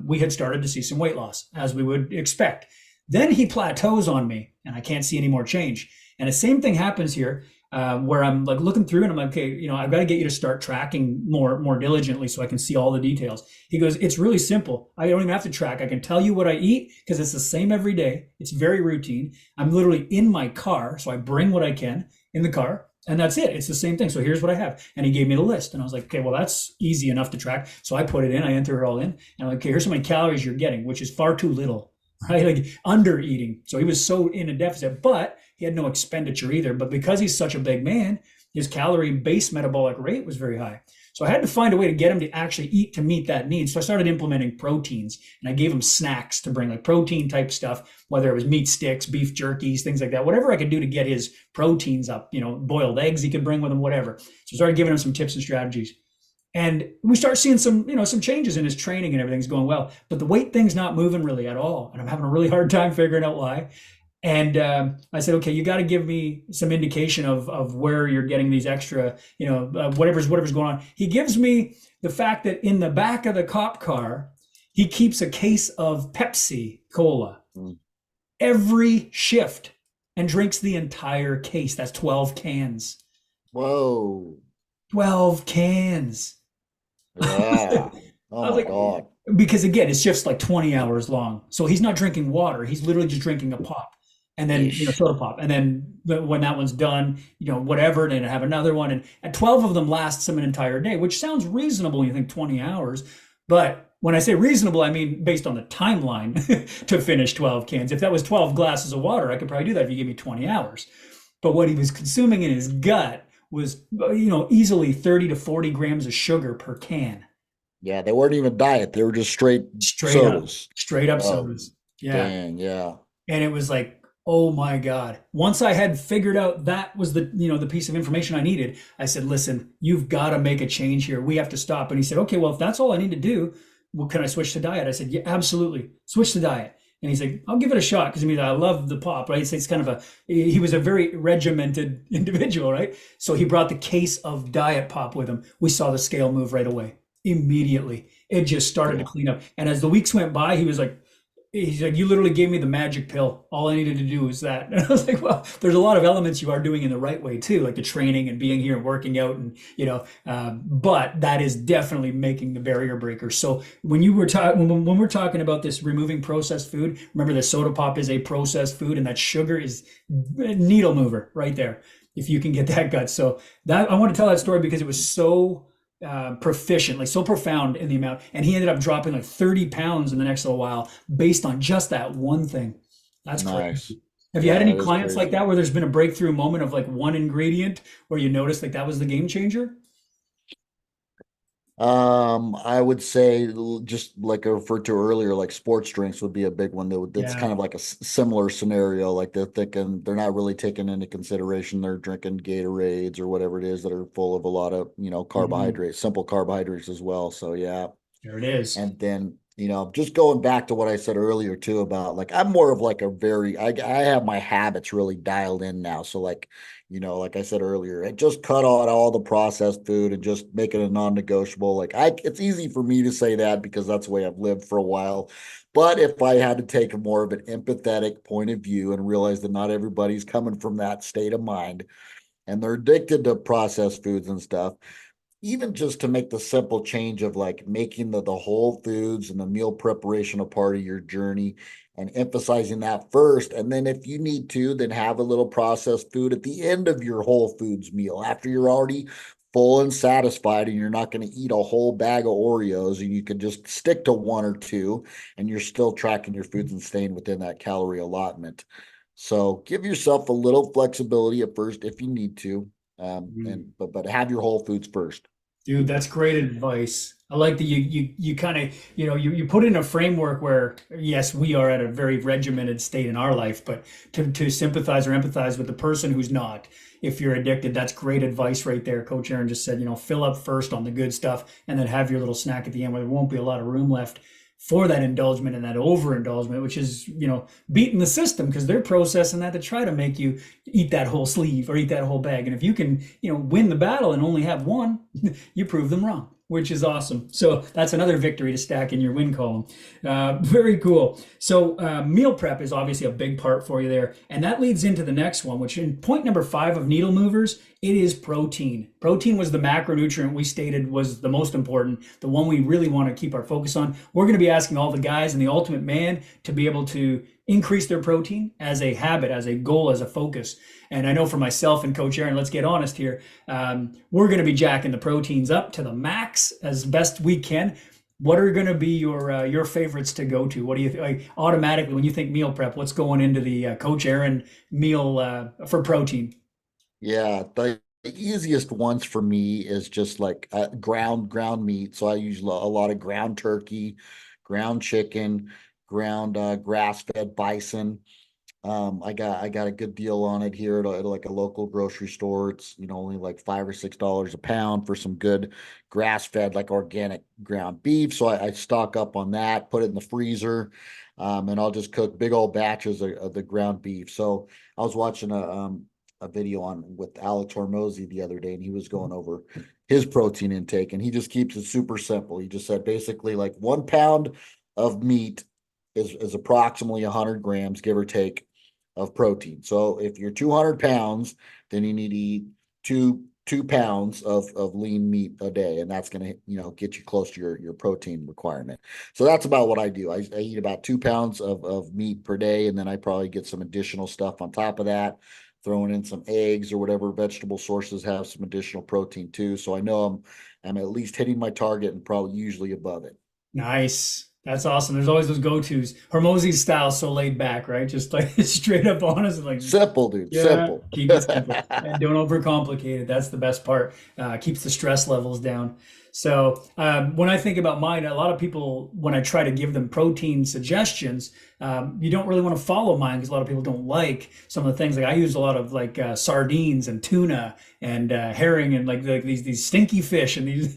we had started to see some weight loss, as we would expect. Then he plateaus on me, and I can't see any more change. And the same thing happens here, where I'm like looking through, and I'm like, okay, I've got to get you to start tracking more diligently so I can see all the details. He goes, it's really simple. I don't even have to track. I can tell you what I eat because it's the same every day. It's very routine. I'm literally in my car, so I bring what I can in the car, and that's it. It's the same thing. So here's what I have. And he gave me the list, and I was like, okay, well, that's easy enough to track. So I put it in, I enter it all in, and I'm like, okay, here's how many calories you're getting, which is far too little, right? Like under eating. So he was so in a deficit, but he had no expenditure either. But because he's such a big man, his calorie base metabolic rate was very high. So I had to find a way to get him to actually eat to meet that need. So I started implementing proteins, and I gave him snacks to bring, like protein type stuff, whether it was meat sticks, beef jerkies, things like that, whatever I could do to get his proteins up, boiled eggs he could bring with him, whatever. So I started giving him some tips and strategies. And we start seeing some changes in his training, and everything's going well. But the weight thing's not moving really at all. And I'm having a really hard time figuring out why. And I said, okay, you got to give me some indication of where you're getting these extra, whatever's going on. He gives me the fact that in the back of the cop car, he keeps a case of Pepsi Cola every shift and drinks the entire case. That's 12 cans. Whoa. 12 cans. Yeah. Oh my God. Because again, it's just like 20 hours long. So he's not drinking water. He's literally just drinking a pop. And then soda pop, and then when that one's done, whatever, and have another one, and 12 of them lasts him an entire day, which sounds reasonable when you think 20 hours. But when I say reasonable, I mean based on the timeline to finish 12 cans. If that was 12 glasses of water, I could probably do that if you gave me 20 hours. But what he was consuming in his gut was, easily 30 to 40 grams of sugar per can. Yeah, they weren't even diet; they were just straight sodas, straight up sodas. Yeah, dang, yeah. And it was like, oh my God. Once I had figured out that was the piece of information I needed, I said, listen, you've got to make a change here. We have to stop. And he said, okay, well, if that's all I need to do, well, can I switch to diet? I said, yeah, absolutely. Switch to diet. And he's like, I'll give it a shot because I love the pop, right? It's kind of he was a very regimented individual, right? So he brought the case of diet pop with him. We saw the scale move right away, immediately. It just started to clean up. And as the weeks went by, he's like, you literally gave me the magic pill. All I needed to do was that. And I was like, well, there's a lot of elements you are doing in the right way too, like the training and being here and working out, and but that is definitely making the barrier breaker. So when when we're talking about this removing processed food, remember the soda pop is a processed food, and that sugar is a needle mover right there. If you can get that gut. So that I want to tell that story because it was so proficient, like so profound in the amount, and he ended up dropping like 30 pounds in the next little while based on just that one thing. That's nice. crazy. Have you had Yeah, any it is clients like crazy. that where there's been a breakthrough moment of like one ingredient where you noticed like that was the game changer? I would say just like I referred to earlier, like sports drinks would be a big one. That's Yeah. kind of like a similar scenario. Like they're not really taking into consideration they're drinking Gatorades or whatever it is that are full of a lot of, Mhm. carbohydrates, simple carbohydrates as well. So yeah. There it is. And then, just going back to what I said earlier too about like I'm more of like a very I have my habits really dialed in now. So like, like I said earlier, I just cut out all the processed food and just make it a non-negotiable. Like it's easy for me to say that because that's the way I've lived for a while. But if I had to take a more of an empathetic point of view and realize that not everybody's coming from that state of mind and they're addicted to processed foods and stuff, even just to make the simple change of like making the whole foods and the meal preparation a part of your journey and emphasizing that first. And then if you need to, then have a little processed food at the end of your whole foods meal after you're already full and satisfied and you're not going to eat a whole bag of Oreos and you can just stick to one or two and you're still tracking your foods and staying within that calorie allotment. So give yourself a little flexibility at first if you need to. Mhm. But have your whole foods first. Dude, that's great advice. I like that you kind of, you put in a framework where yes, we are at a very regimented state in our life, but to sympathize or empathize with the person who's not. If you're addicted, that's great advice right there. Coach Aaron just said, fill up first on the good stuff and then have your little snack at the end where there won't be a lot of room left for that indulgement and that overindulgement, which is, beating the system because they're processing that to try to make you eat that whole sleeve or eat that whole bag. And if you can, win the battle and only have one, you prove them wrong, which is awesome. So that's another victory to stack in your win column. Very cool. So meal prep is obviously a big part for you there. And that leads into the next one, which in point number 5 of needle movers, it is protein. Protein was the macronutrient we stated was the most important, the one we really want to keep our focus on. We're going to be asking all the guys in the Ultimate Man to be able to increase their protein as a habit, as a goal, as a focus. And I know for myself and Coach Aaron, let's get honest here, we're going to be jacking the proteins up to the max as best we can. What are going to be your favorites to go to? What do you like automatically when you think meal prep? What's going into the Coach Aaron meal for protein? Yeah, the easiest ones for me is just like ground meat. So I use a lot of ground turkey, ground chicken, ground grass-fed bison. I got a good deal on it here at like a local grocery store. It's only like $5 or $6 a pound for some good grass-fed like organic ground beef. So I stock up on that, put it in the freezer, and I'll just cook big old batches of the ground beef. So I was watching a video on with Alex Hormozy the other day, and he was going over his protein intake, and he just keeps it super simple. He just said basically like 1 pound of meat is approximately 100 grams, give or take, of protein. So if you're 200 pounds, then you need to eat two pounds of lean meat a day, and that's going to get you close to your protein requirement. So that's about what I do. I eat about 2 pounds of meat per day, and then I probably get some additional stuff on top of that, throwing in some eggs or whatever vegetable sources have some additional protein too. So I know I'm at least hitting my target and probably usually above it. Nice. That's awesome. There's always those go-tos. Hormozy's style is so laid back, right? Just like straight up honest, like Simple, dude. yeah, Simple. keep it simple and don't overcomplicate it. That's the best part. Keeps the stress levels down. So when I think about mine, a lot of people, when I try to give them protein suggestions, you don't really want to follow mine because a lot of people don't like some of the things. Like I use a lot of like sardines and tuna and herring and like these stinky fish and these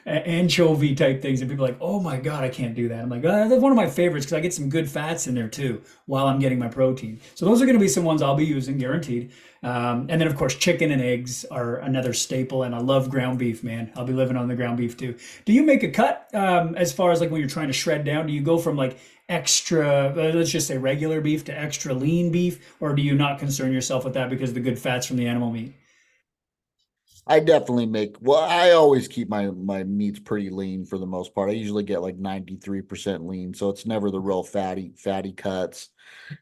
anchovy type things. And people are like, oh my God, I can't do that. I'm like, that's one of my favorites because I get some good fats in there too while I'm getting my protein. So those are going to be some ones I'll be using, guaranteed. And then of course, chicken and eggs are another staple. And I love ground beef, man. I'll be living on the ground beef too. Do you make a cut as far as like when you're trying to shred down? Do you go from like extra, let's just say regular beef to extra lean beef, or do you not concern yourself with that because of the good fats from the animal meat? I definitely I always keep my meats pretty lean for the most part. I usually get like 93% lean, so it's never the real fatty cuts.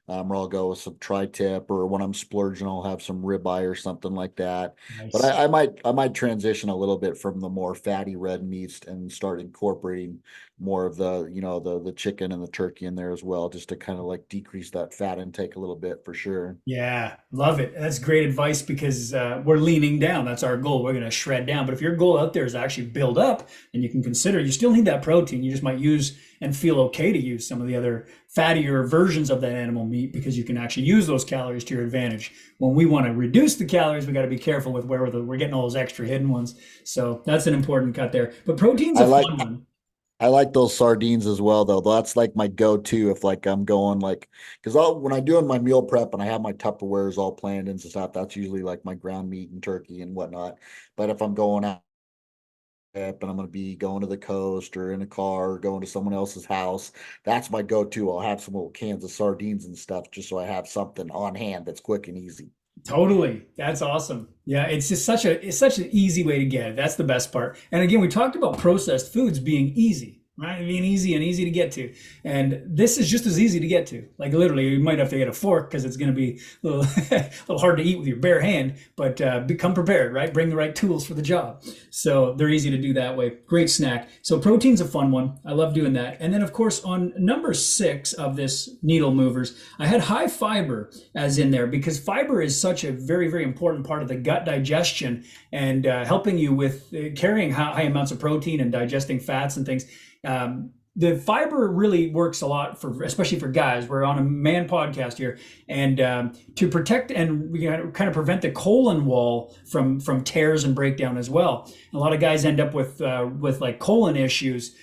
Or I'll go with some tri-tip, or when I'm splurging, I'll have some ribeye or something like that. But Nice. I might transition a little bit from the more fatty red meats and start incorporating more of the chicken and the turkey in there as well, just to kind of like decrease that fat intake a little bit for sure. Yeah, love it. That's great advice because we're leaning down. That's our goal. We're going to shred down. But if your goal out there is actually build up, then you can consider you still need that protein. You just might use and feel okay to use some of the other fattier versions of that animal meat because you can actually use those calories to your advantage. When we want to reduce the calories, we got to be careful with where we're getting all those extra hidden ones. So that's an important cut there. But protein's I a like fun one. I like those sardines as well, though. That's like my go-to if like I'm going like because when I doing my meal prep and I have my Tupperwares all planned and stuff, that's usually like my ground meat and turkey and whatnot. But if I'm going out and I'm going to be going to the coast or in a car or going to someone else's house, that's my go-to. I'll have some little cans of sardines and stuff just so I have something on hand that's quick and easy. Totally. That's awesome. Yeah, it's such an easy way to get it. That's the best part. And again, we talked about processed foods being easy, right? Being easy and easy to get to. And this is just as easy to get to. Like literally, you might have to get a fork because it's going to be a little, a little hard to eat with your bare hand, but become prepared, right? Bring the right tools for the job. So they're easy to do that way. Great snack. So protein's a fun one. I love doing that. And then of course, on number 6 of this needle movers, I had high fiber as in there because fiber is such a very, very important part of the gut digestion and helping you with carrying high amounts of protein and digesting fats and things. The fiber really works a lot for, especially for guys. We're on a man podcast here, and to protect and we kind of prevent the colon wall from tears and breakdown as well. A lot of guys end up with like colon issues.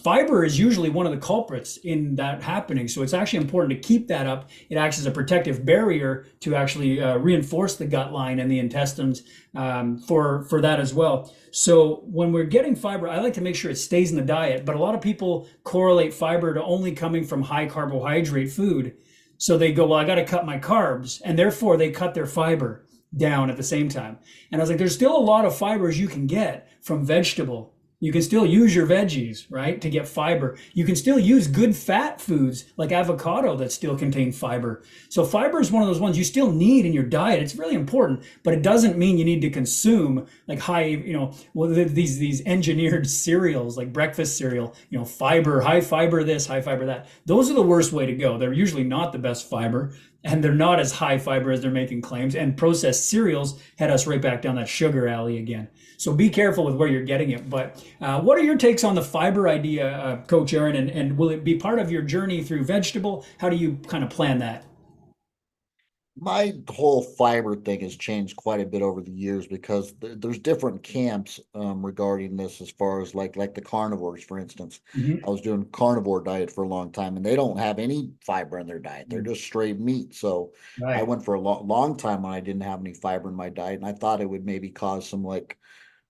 Fiber is usually one of the culprits in that happening. So it's actually important to keep that up. It acts as a protective barrier to actually reinforce the gut line and the intestines for that as well. So when we're getting fiber, I like to make sure it stays in the diet. But a lot of people correlate fiber to only coming from high carbohydrate food. So they go, well, I got to cut my carbs, and therefore they cut their fiber down at the same time. And I was like, there's still a lot of fibers you can get from vegetable. You can still use your veggies, right, to get fiber. You can still use good fat foods like avocado that still contain fiber. So fiber is one of those ones you still need in your diet. It's really important, but it doesn't mean you need to consume like these engineered cereals like breakfast cereal, fiber, high fiber this, high fiber that. Those are the worst way to go. They're usually not the best fiber. And they're not as high fiber as they're making claims. And processed cereals head us right back down that sugar alley again. So be careful with where you're getting it. But what are your takes on the fiber idea, Coach Aaron? And will it be part of your journey through vegetable? How do you kind of plan that? My whole fiber thing has changed quite a bit over the years because there's different camps regarding this as far as like the carnivores, for instance. Hmm. I was doing carnivore diet for a long time and they don't have any fiber in their diet. They're just straight meat. So I Right. went for a long time when I didn't have any fiber in my diet and I thought it would maybe cause some like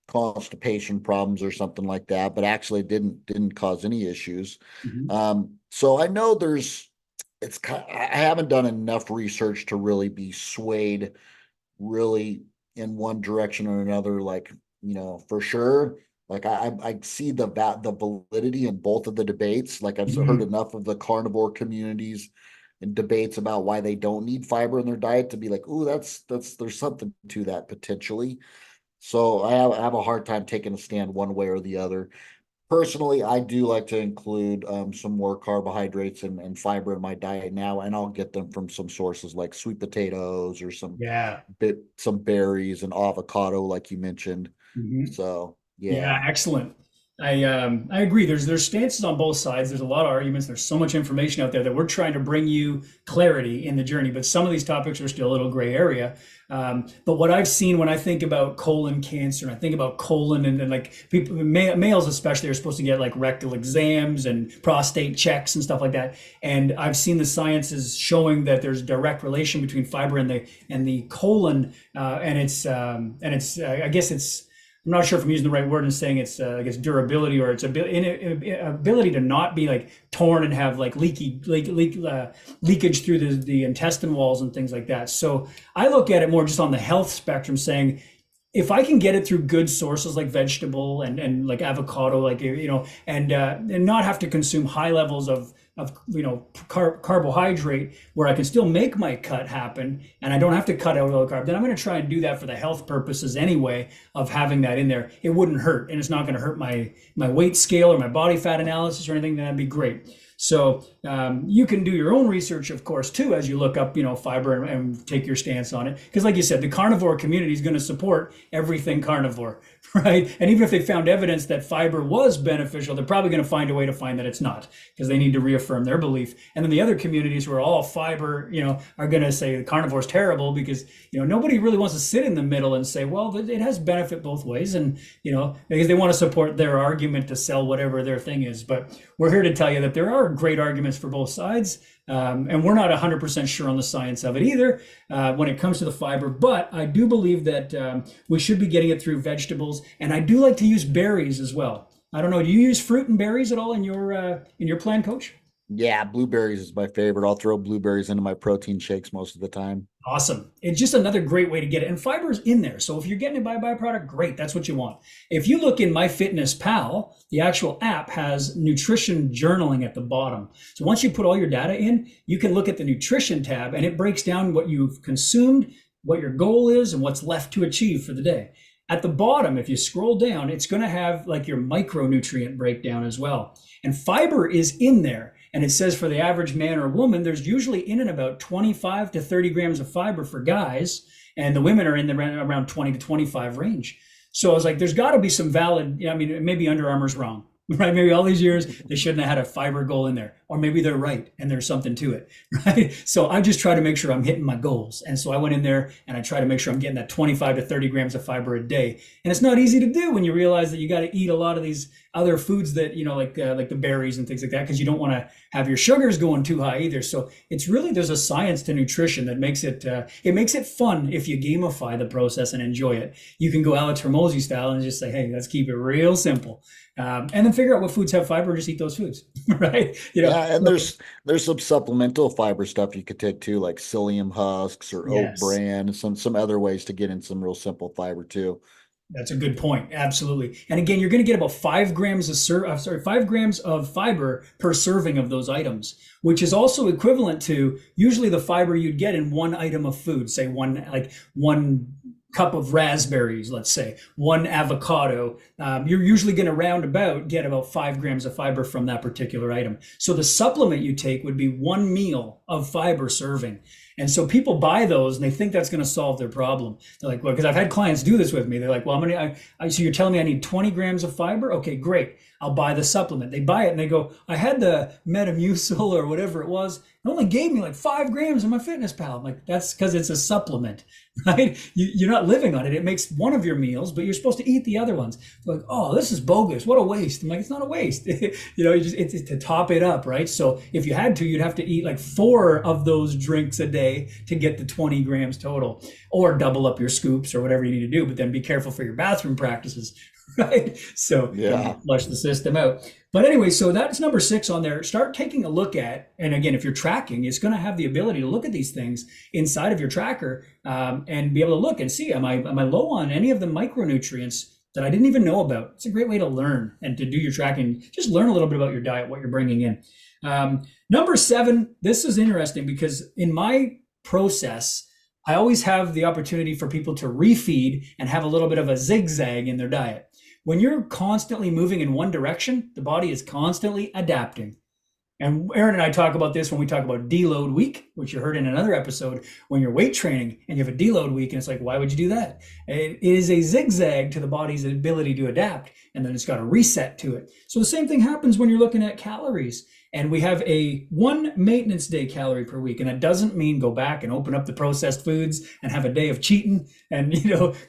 constipation problems or something like that, but actually didn't cause any issues. Hmm. So I know I haven't done enough research to really be swayed really in one direction or another, like, for sure. Like I see the validity in both of the debates. Like I've heard Hmm. enough of the carnivore communities and debates about why they don't need fiber in their diet to be like, ooh, that's there's something to that potentially. So I have a hard time taking a stand one way or the other. Personally, I do like to include some more carbohydrates and fiber in my diet now, and I'll get them from some sources like sweet potatoes or Yeah. some berries and avocado, like you mentioned. Hmm. So Yeah, yeah. excellent. I agree. There's stances on both sides. There's a lot of arguments. There's so much information out there that we're trying to bring you clarity in the journey. But some of these topics are still a little gray area. But what I've seen when I think about colon cancer and I think about colon and like people, males especially, are supposed to get like rectal exams and prostate checks and stuff like that. And I've seen the sciences showing that there's a direct relation between fiber and the colon, I guess it's I'm not sure if I'm using the right word in saying it's I guess durability or its ability to not be like torn and have like leakage through the intestine walls and things like that. So I look at it more just on the health spectrum, saying if I can get it through good sources like vegetable and like avocado, like, and not have to consume high levels of carbohydrate, where I can still make my cut happen and I don't have to cut out all the carb, then I'm going to try and do that for the health purposes anyway of having that in there. It wouldn't hurt, and it's not going to hurt my weight scale or my body fat analysis or anything. That'd be great. So you can do your own research, of course, too, as you look up, fiber and take your stance on it. Because like you said, the carnivore community is going to support everything carnivore, right? And even if they found evidence that fiber was beneficial, they're probably going to find a way to find that it's not, because they need to reaffirm their belief. And then the other communities who are all fiber, are going to say the carnivore is terrible, because, nobody really wants to sit in the middle and say, well, it has benefit both ways. And, because they want to support their argument to sell whatever their thing is. But we're here to tell you that there are great arguments for both sides. And we're not 100% sure on the science of it either when it comes to the fiber. But I do believe that we should be getting it through vegetables. And I do like to use berries as well. I don't know. Do you use fruit and berries at all in your plan, Coach? Yeah, blueberries is my favorite. I'll throw blueberries into my protein shakes most of the time. Awesome. It's just another great way to get it. And fiber's in there. So if you're getting it by byproduct, great. That's what you want. If you look in MyFitnessPal, the actual app has nutrition journaling at the bottom. So once you put all your data in, you can look at the nutrition tab, and it breaks down what you've consumed, what your goal is, and what's left to achieve for the day. At the bottom, if you scroll down, it's going to have like your micronutrient breakdown as well. And fiber is in there. And it says for the average man or woman, there's usually in and about 25 to 30 grams of fiber for guys, and the women are in the around 20 to 25 range. So I was like, there's got to be some valid, maybe Under Armour's wrong, right? Maybe all these years they shouldn't have had a fiber goal in there, or maybe they're right and there's something to it, right? So I just try to make sure I'm hitting my goals. And so I went in there and I try to make sure I'm getting that 25 to 30 grams of fiber a day. And it's not easy to do when you realize that you got to eat a lot of these other foods that, like the berries and things like that, because you don't want to have your sugars going too high either. So it's really, there's a science to nutrition that makes it fun if you gamify the process and enjoy it. You can go Alex Hormozi style and just say, hey, let's keep it real simple. And then figure out what foods have fiber, just eat those foods, right? Yeah, and there's some supplemental fiber stuff you could take too, like psyllium husks or oat bran, some other ways to get in some real simple fiber too. That's a good point. Absolutely. And again, you're going to get about 5 grams of 5 grams of fiber per serving of those items, which is also equivalent to usually the fiber you'd get in one item of food, say one cup of raspberries, let's say, one avocado. You're usually going to roundabout get about 5 grams of fiber from that particular item. So the supplement you take would be 1 meal of fiber serving. And so people buy those and they think that's going to solve their problem. They're like, well, because I've had clients do this with me. They're like, well, so you're telling me I need 20 grams of fiber? Okay, great. I'll buy the supplement. They buy it and they go, I had the Metamucil or whatever it was. It only gave me like 5 grams in MyFitnessPal. I'm like, that's because it's a supplement, right? You're not living on it. It makes one of your meals, but you're supposed to eat the other ones. They're like, oh, this is bogus. What a waste. I'm like, it's not a waste. It's to top it up, right? So if you had to, you'd have to eat like 4 of those drinks a day to get the 20 grams total, or double up your scoops or whatever you need to do. But then be careful for your bathroom practices, right? So flush the system out. But anyway, so that's number 6 on there. Start taking a look at, and again, if you're tracking, it's going to have the ability to look at these things inside of your tracker and be able to look and see, am I low on any of the micronutrients that I didn't even know about? It's a great way to learn and to do your tracking. Just learn a little bit about your diet, what you're bringing in. Number 7, this is interesting because in my process, I always have the opportunity for people to refeed and have a little bit of a zigzag in their diet. When you're constantly moving in one direction, the body is constantly adapting. And Aaron and I talk about this when we talk about deload week, which you heard in another episode, when you're weight training and you have a deload week, and it's like, why would you do that? It is a zigzag to the body's ability to adapt, and then it's got a reset to it. So the same thing happens when you're looking at calories. And we have a 1 maintenance day calorie per week. And that doesn't mean go back and open up the processed foods and have a day of cheating and,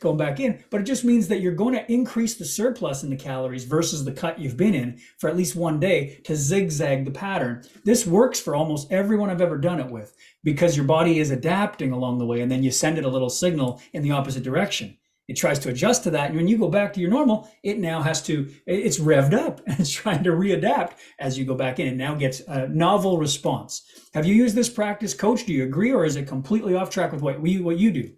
going back in. But it just means that you're going to increase the surplus in the calories versus the cut you've been in for at least 1 day to zigzag the pattern. This works for almost everyone I've ever done it with, because your body is adapting along the way, and then you send it a little signal in the opposite direction. It tries to adjust to that. And when you go back to your normal, it's revved up and it's trying to readapt as you go back in, and now gets a novel response. Have you used this practice, Coach? Do you agree, or is it completely off track with what you do?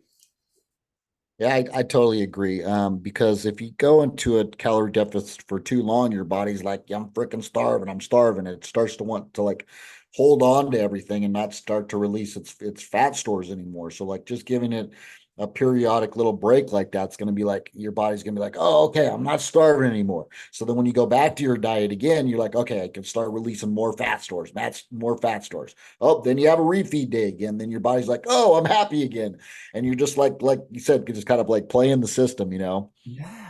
Yeah, I totally agree. Because if you go into a calorie deficit for too long, your body's like, yeah, I'm freaking starving. I'm starving. It starts to want to like hold on to everything and not start to release its fat stores anymore. So like just giving it a periodic little break like that's going to be like your body's going to be like, oh, okay, I'm not starving anymore. So then when you go back to your diet again, you're like, okay, I can start releasing more fat stores. That's more fat stores. Oh, then you have a refeed day again. Then your body's like, oh, I'm happy again, and you're just like you said, just kind of like playing the system, you know. Yeah.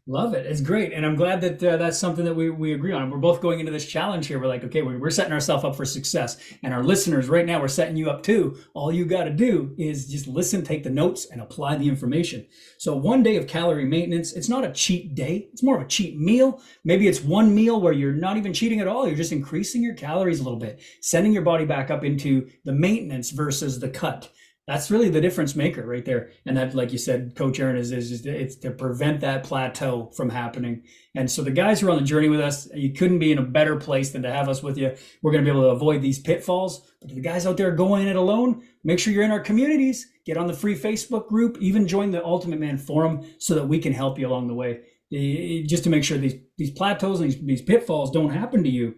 Love it. It's great. And I'm glad that that's something that we agree on. We're both going into this challenge here. We're like, okay, we're setting ourselves up for success. And our listeners right now, we're setting you up too. All you got to do is just listen, take the notes, and apply the information. So 1 day of calorie maintenance, it's not a cheat day. It's more of a cheat meal. Maybe it's one meal where you're not even cheating at all. You're just increasing your calories a little bit, sending your body back up into the maintenance versus the cut. That's really the difference maker right there. And that, like you said, Coach Aaron, is it's to prevent that plateau from happening. And so the guys who are on the journey with us, you couldn't be in a better place than to have us with you. We're going to be able to avoid these pitfalls. But the guys out there going it alone, make sure you're in our communities, get on the free Facebook group, even join the Ultimate Man Forum so that we can help you along the way. Just to make sure these plateaus and these pitfalls don't happen to you.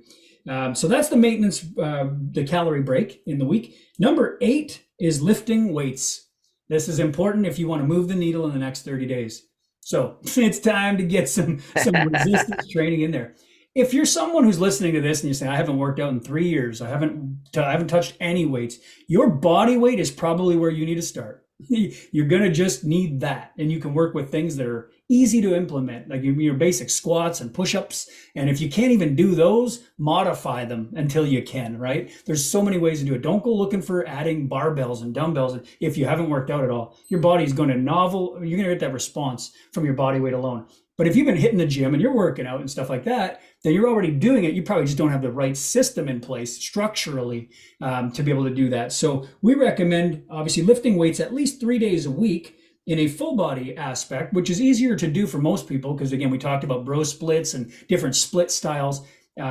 So that's the maintenance, the calorie break in the week. Number 8 is lifting weights. This is important if you want to move the needle in the next 30 days. So it's time to get some resistance training in there. If you're someone who's listening to this and you're saying, I haven't worked out in 3 years, I haven't touched any weights, your body weight is probably where you need to start. You're going to just need that. And you can work with things that are easy to implement, like your basic squats and push-ups. And if you can't even do those, modify them until you can, right? There's so many ways to do it. Don't go looking for adding barbells and dumbbells if you haven't worked out at all. Your body's going to you're going to get that response from your body weight alone. But if you've been hitting the gym and you're working out and stuff like that, then you're already doing it. You probably just don't have the right system in place structurally to be able to do that. So we recommend obviously lifting weights at least 3 days a week in a full body aspect, which is easier to do for most people because again, we talked about bro splits and different split styles,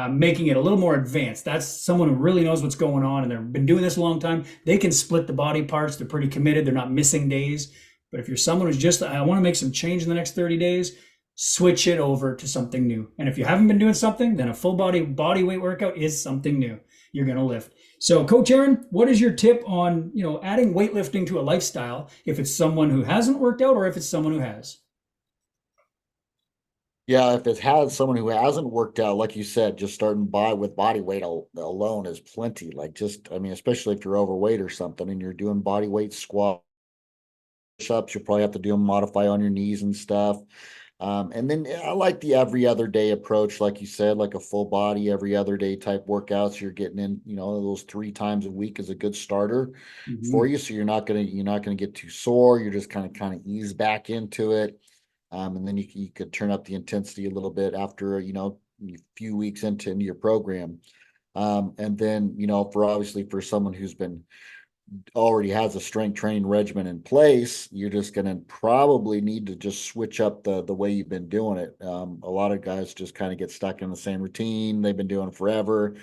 making it a little more advanced. That's someone who really knows what's going on and they've been doing this a long time. They can split the body parts. They're pretty committed. They're not missing days. But if you're someone who's just, I want to make some change in the next 30 days, switch it over to something new. And if you haven't been doing something, then a full body weight workout is something new you're going to lift. So Coach Aaron, what is your tip on, adding weightlifting to a lifestyle if it's someone who hasn't worked out or if it's someone who has? Yeah, if it has someone who hasn't worked out, like you said, just starting with body weight alone is plenty. Like just, I mean, especially if you're overweight or something and you're doing body weight squat ups, you'll probably have to do them modify on your knees and stuff. And then I like the every other day approach, like you said, like a full body every other day type workouts. You're getting in, those 3 times a week is a good starter for Mhm. you. So you're not gonna get too sore. You're just kind of ease back into it. And then you could turn up the intensity a little bit after, a few weeks into your program. And then, for someone who's been already has a strength training regimen in place, you're just going to probably need to just switch up the way you've been doing it. A lot of guys just kind of get stuck in the same routine they've been doing forever,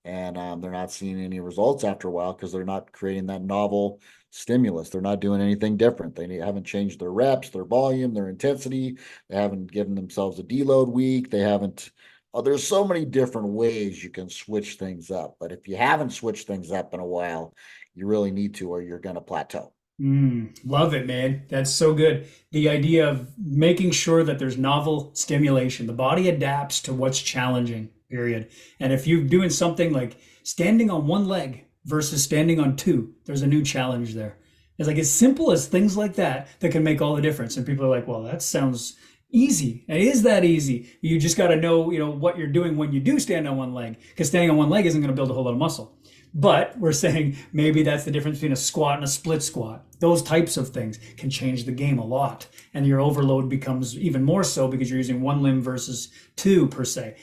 and they're not seeing any results after a while because they're not creating that novel stimulus. They're not doing anything different. Haven't changed their reps, their volume, their intensity. They haven't given themselves a deload week. They haven't. There's so many different ways you can switch things up, but if you haven't switched things up in a while, you really need to, or you're going to plateau. Love it, man. That's so good. The idea of making sure that there's novel stimulation. The body adapts to what's challenging, period. And if you're doing something like standing on one leg versus standing on two, there's a new challenge there. It's like as simple as things like that that can make all the difference. And people are like, well, that sounds easy. It is that easy. You just got to know, what you're doing when you do stand on one leg, because standing on one leg isn't going to build a whole lot of muscle. But we're saying maybe that's the difference between a squat and a split squat. Those types of things can change the game a lot. And your overload becomes even more so because you're using one limb versus two per se.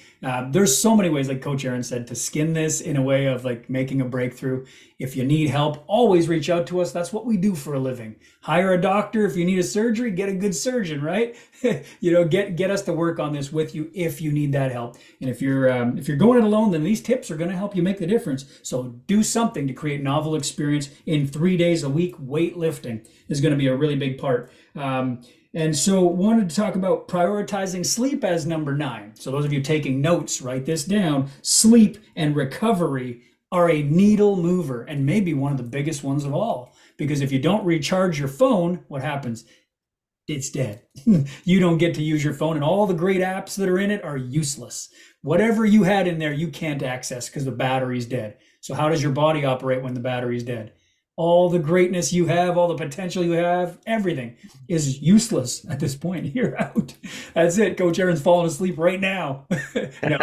There's so many ways, like Coach Aaron said, to skin this in a way of like making a breakthrough. If you need help, always reach out to us. That's what we do for a living. Hire a doctor. If you need a surgery, get a good surgeon, right? Get us to work on this with you if you need that help. And if you're going it alone, then these tips are going to help you make the difference. So do something to create novel experience in 3 days a week, weightlifting lifting is going to be a really big part. And so wanted to talk about prioritizing sleep as number 9. So those of you taking notes, write this down. Sleep and recovery are a needle mover, and maybe one of the biggest ones of all. Because if you don't recharge your phone, what happens? It's dead. You don't get to use your phone, and all the great apps that are in it are useless. Whatever you had in there, you can't access because the battery's dead. So how does your body operate when the battery's dead? All the greatness you have, all the potential you have, everything is useless at this point. You're out. That's it. Coach Aaron's falling asleep right now. No,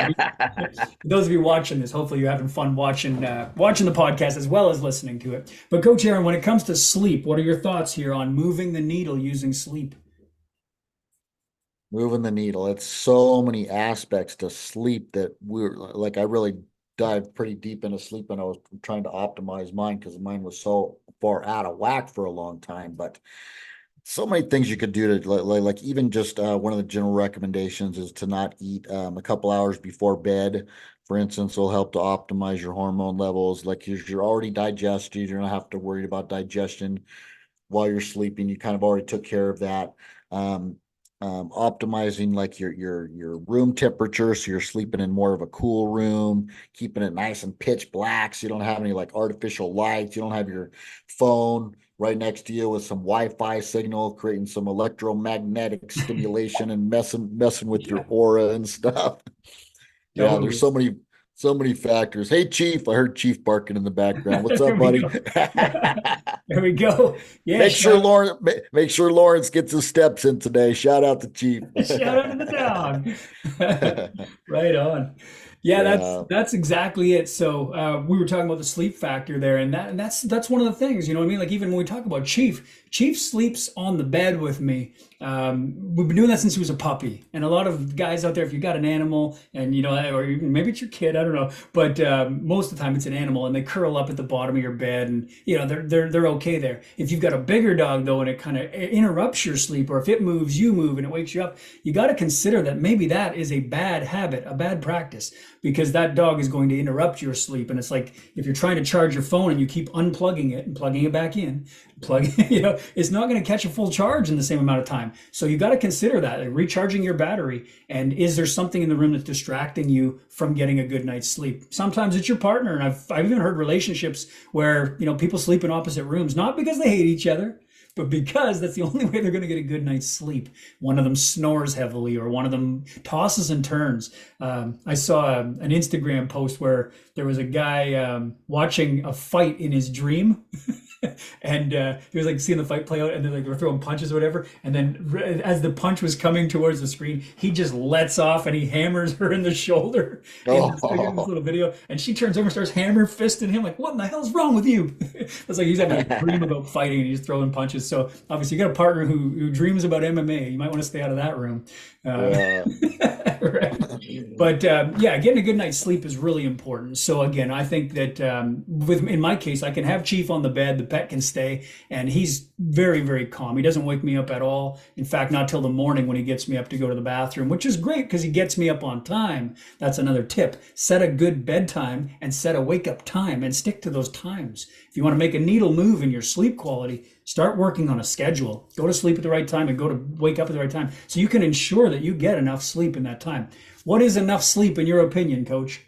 those of you watching this, hopefully you're having fun watching the podcast as well as listening to it. But Coach Aaron, when it comes to sleep, what are your thoughts here on moving the needle using sleep? Moving the needle. It's so many aspects to sleep that we're like, I really dived pretty deep into sleep, and I was trying to optimize mine because mine was so far out of whack for a long time. But so many things you could do to like even just one of the general recommendations is to not eat a couple hours before bed. For instance, will help to optimize your hormone levels. Like you're already digested, you're not have to worry about digestion while you're sleeping. You kind of already took care of that. Um, Optimizing like your room temperature, so you're sleeping in more of a cool room, keeping it nice and pitch black, so you don't have any like artificial lights. You don't have your phone right next to you with some Wi-Fi signal, creating some electromagnetic stimulation and messing with Yeah, your aura and stuff. Yeah, there's totally. so many factors. Hey, Chief, I heard Chief barking in the background. What's There up, we buddy? go. There we go. Yeah, Make sure Lawrence gets his steps in today. Shout out to Chief. shout out to the dog. Right on. Yeah, that's Yeah. that's exactly it. So we were talking about the sleep factor there, and that's one of the things. You know what I mean? Like even when we talk about Chief sleeps on the bed with me. We've been doing that since he was a puppy, and a lot of guys out there, if you got an animal, and or maybe it's your kid, I don't know, but most of the time it's an animal, and they curl up at the bottom of your bed, and they're okay there. If you've got a bigger dog though, and it kind of interrupts your sleep, or if it moves, you move, and it wakes you up, you got to consider that maybe that is a bad habit, a bad practice, because that dog is going to interrupt your sleep. And it's like if you're trying to charge your phone and you keep unplugging it and plugging it back in, it's not going to catch a full charge in the same amount of time. So you got to consider that, like recharging your battery. And is there something in the room that's distracting you from getting a good night's sleep? Sometimes it's your partner. And I've even heard relationships where, people sleep in opposite rooms, not because they hate each other, but because that's the only way they're going to get a good night's sleep. One of them snores heavily, or one of them tosses and turns. I saw an Instagram post where there was a guy watching a fight in his dream. And he was like seeing the fight play out, and then like they were throwing punches or whatever. And then as the punch was coming towards the screen, he just lets off and he hammers her in the shoulder in this Oh. little video. And she turns over and starts hammer fisting him, like, "What in the hell's wrong with you?" It's like he's having a dream about fighting and he's throwing punches. So obviously, you got a partner who dreams about MMA. You might want to stay out of that room. Yeah. Right. But yeah, getting a good night's sleep is really important. So again, I think that in my case, I can have Chief on the bed, the pet can stay, and he's very, very calm. He doesn't wake me up at all. In fact, not till the morning when he gets me up to go to the bathroom, which is great because he gets me up on time. That's another tip. Set a good bedtime and set a wake up time and stick to those times. If you want to make a needle move in your sleep quality, start working on a schedule. Go to sleep at the right time and go to wake up at the right time so you can ensure that you get enough sleep in that time. What is enough sleep in your opinion, Coach?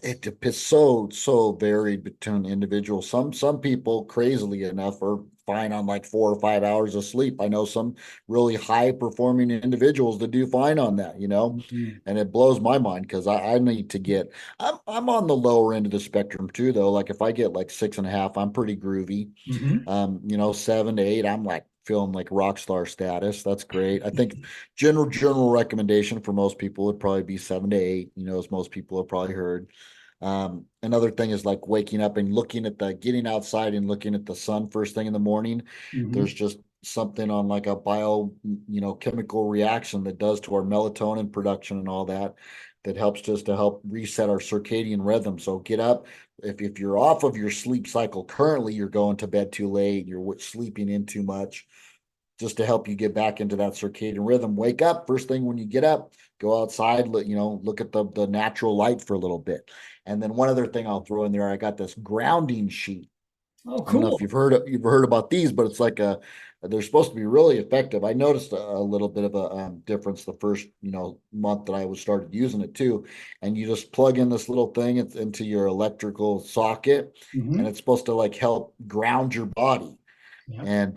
It depends so varied between individuals. Some people, crazily enough, are fine on like 4 or 5 hours of sleep. I know some really high performing individuals that do fine on that, Mhm. and it blows my mind because I need to get. I'm on the lower end of the spectrum too, though. Like if I get like 6.5, I'm pretty groovy. Mhm. 7 to 8, I'm like feeling like rock star status. That's great. I think general recommendation for most people would probably be 7 to 8, as most people have probably heard. Another thing is like waking up and getting outside and looking at the sun first thing in the morning. There's Mhm. just something on like a chemical reaction that does to our melatonin production and all that, that helps just to help reset our circadian rhythm. So get up. If you're off of your sleep cycle currently, you're going to bed too late, you're sleeping in too much, just to help you get back into that circadian rhythm. Wake up first thing when you get up, go outside, look at the natural light for a little bit. And then one other thing I'll throw in there, I got this grounding sheet Oh, I don't know if cool. you've heard about these, but it's like they're supposed to be really effective. I noticed a little bit of a difference the first month that I was started using it too. And you just plug in this little thing into your electrical socket, and Hmm. it's supposed to like help ground your body. Yeah. And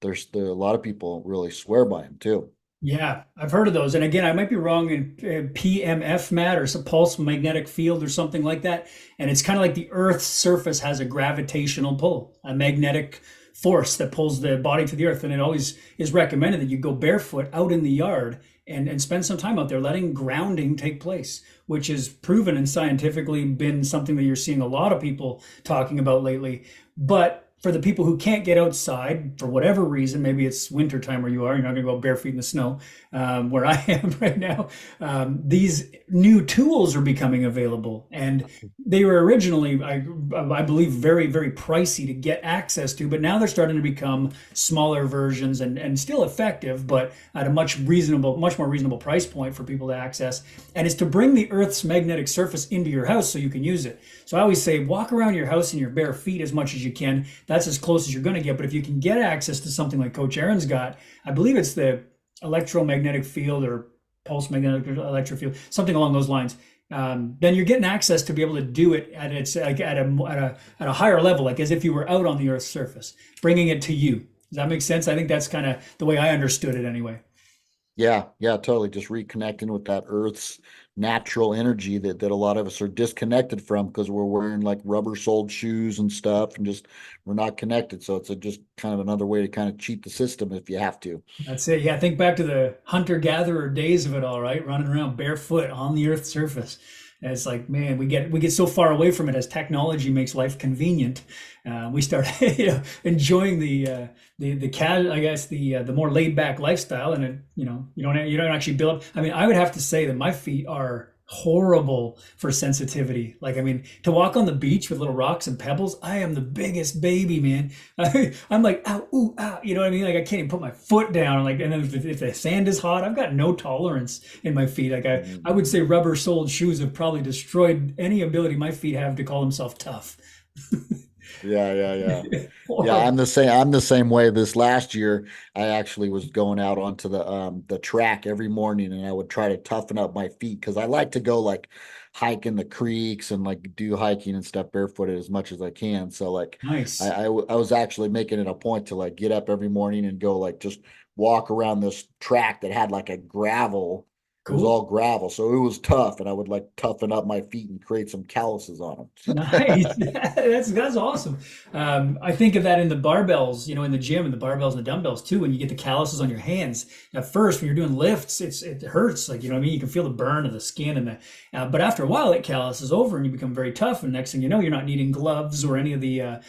there a lot of people really swear by them too. Yeah, I've heard of those. And again, I might be wrong in PMF, Matt, or some pulse magnetic field or something like that. And it's kind of like the Earth's surface has a gravitational pull, a magnetic force that pulls the body to the earth. And it always is recommended that you go barefoot out in the yard and spend some time out there letting grounding take place, which is proven and scientifically been something that you're seeing a lot of people talking about lately. But for the people who can't get outside for whatever reason, maybe it's winter time where you are, you're not going to go bare feet in the snow, where I am right now. These new tools are becoming available, and they were originally, I believe, very, very pricey to get access to, but now they're starting to become smaller versions and still effective, but at a much more reasonable price point for people to access. And it's to bring the Earth's magnetic surface into your house so you can use it. So I always say, walk around your house in your bare feet as much as you can. That's as close as you're going to get. But if you can get access to something like Coach Aaron's got, I believe it's the electromagnetic field or pulse magnetic electric field, something along those lines. Then you're getting access to be able to do it at its like at a higher level, like as if you were out on the Earth's surface, bringing it to you. Does that make sense? I think that's kind of the way I understood it, anyway. Yeah, yeah, totally. Just reconnecting with that Earth's natural energy that a lot of us are disconnected from because we're wearing like rubber soled shoes and stuff, and just we're not connected. So it's just kind of another way to kind of cheat the system if you have to. That's it. Yeah, think back to the hunter-gatherer days of it all, right? Running around barefoot on the Earth's surface. And it's like, man, we get so far away from it as technology makes life convenient. We start, enjoying I guess the more laid-back lifestyle, and you don't actually build up. I mean, I would have to say that my feet are horrible for sensitivity. Like, I mean, to walk on the beach with little rocks and pebbles, I am the biggest baby, man. I'm like, ow, ooh, ow, you know what I mean? Like, I can't even put my foot down. Like, and then if the sand is hot, I've got no tolerance in my feet. Like, I would say rubber-soled shoes have probably destroyed any ability my feet have to call themselves tough. Yeah, yeah, yeah. Yeah, Horrible. I'm the same way. This last year, I actually was going out onto the track every morning, and I would try to toughen up my feet because I like to go like hike in the creeks and like do hiking and stuff barefooted as much as I can. So like Nice. I was actually making it a point to like get up every morning and go like just walk around this track that had like a gravel. It was Cool. all gravel, so it was tough, and I would like toughen up my feet and create some calluses on them. Nice. That's awesome. I think of that in the barbells, in the gym, and the barbells and the dumbbells too. When you get the calluses on your hands, at first when you're doing lifts, it hurts. Like, you know what I mean? You can feel the burn of the skin but after a while, it calluses over and you become very tough. And next thing you know, you're not needing gloves or any of the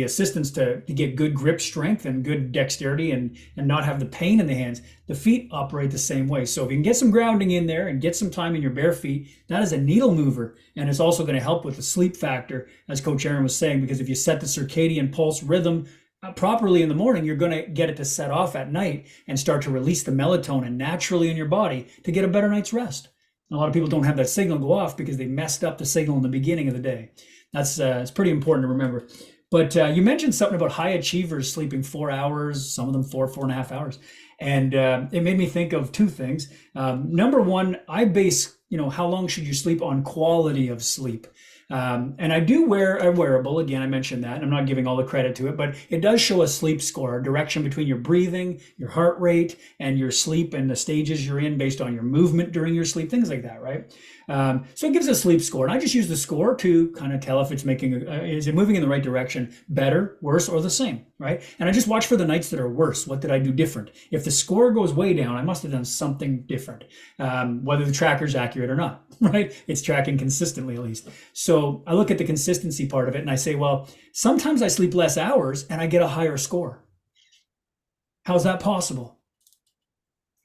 assistance to get good grip strength and good dexterity and not have the pain in the hands. The feet operate the same way. So if you can get some grounding in there and get some time in your bare feet, that is a needle mover. And it's also going to help with the sleep factor, as Coach Aaron was saying, because if you set the circadian pulse rhythm properly in the morning, you're going to get it to set off at night and start to release the melatonin naturally in your body to get a better night's rest. A lot of people don't have that signal go off because they messed up the signal in the beginning of the day. That's it's pretty important to remember. But you mentioned something about high achievers sleeping 4 hours, some of them 4.5 hours. And it made me think of two things. Number one, I base, how long should you sleep on quality of sleep. And I do wear a wearable. Again, I mentioned that, and I'm not giving all the credit to it, but it does show a sleep score, a direction between your breathing, your heart rate, and your sleep and the stages you're in based on your movement during your sleep, things like that, right? So it gives a sleep score, and I just use the score to kind of tell if it's is it moving in the right direction, better, worse, or the same, right? And I just watch for the nights that are worse. What did I do different? If the score goes way down, I must have done something different, whether the tracker's accurate or not, right? It's tracking consistently at least. So I look at the consistency part of it, and I say, well, sometimes I sleep less hours and I get a higher score. How's that possible?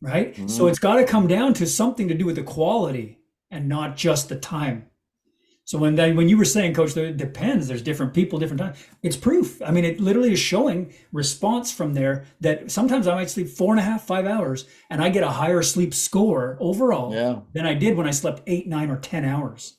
Right? So Mhm. it's got to come down to something to do with the quality and not just the time. So when you were saying, Coach, that it depends, there's different people, different times. It's proof. I mean, it literally is showing response from there that sometimes I might sleep 4.5, 5 hours, and I get a higher sleep score overall Yeah. than I did when I slept 8, 9, or 10 hours.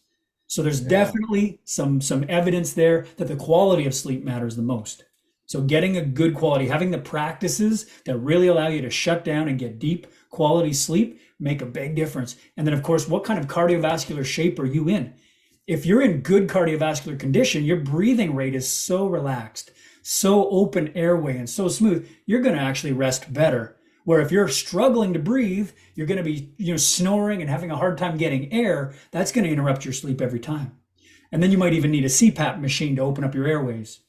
So there's Yeah. definitely some evidence there that the quality of sleep matters the most. So getting a good quality, having the practices that really allow you to shut down and get deep quality sleep make a big difference. And then of course, what kind of cardiovascular shape are you in? If you're in good cardiovascular condition, your breathing rate is so relaxed, so open airway and so smooth, you're going to actually rest better. Where if you're struggling to breathe, you're going to be, snoring and having a hard time getting air. That's going to interrupt your sleep every time. And then you might even need a CPAP machine to open up your airways.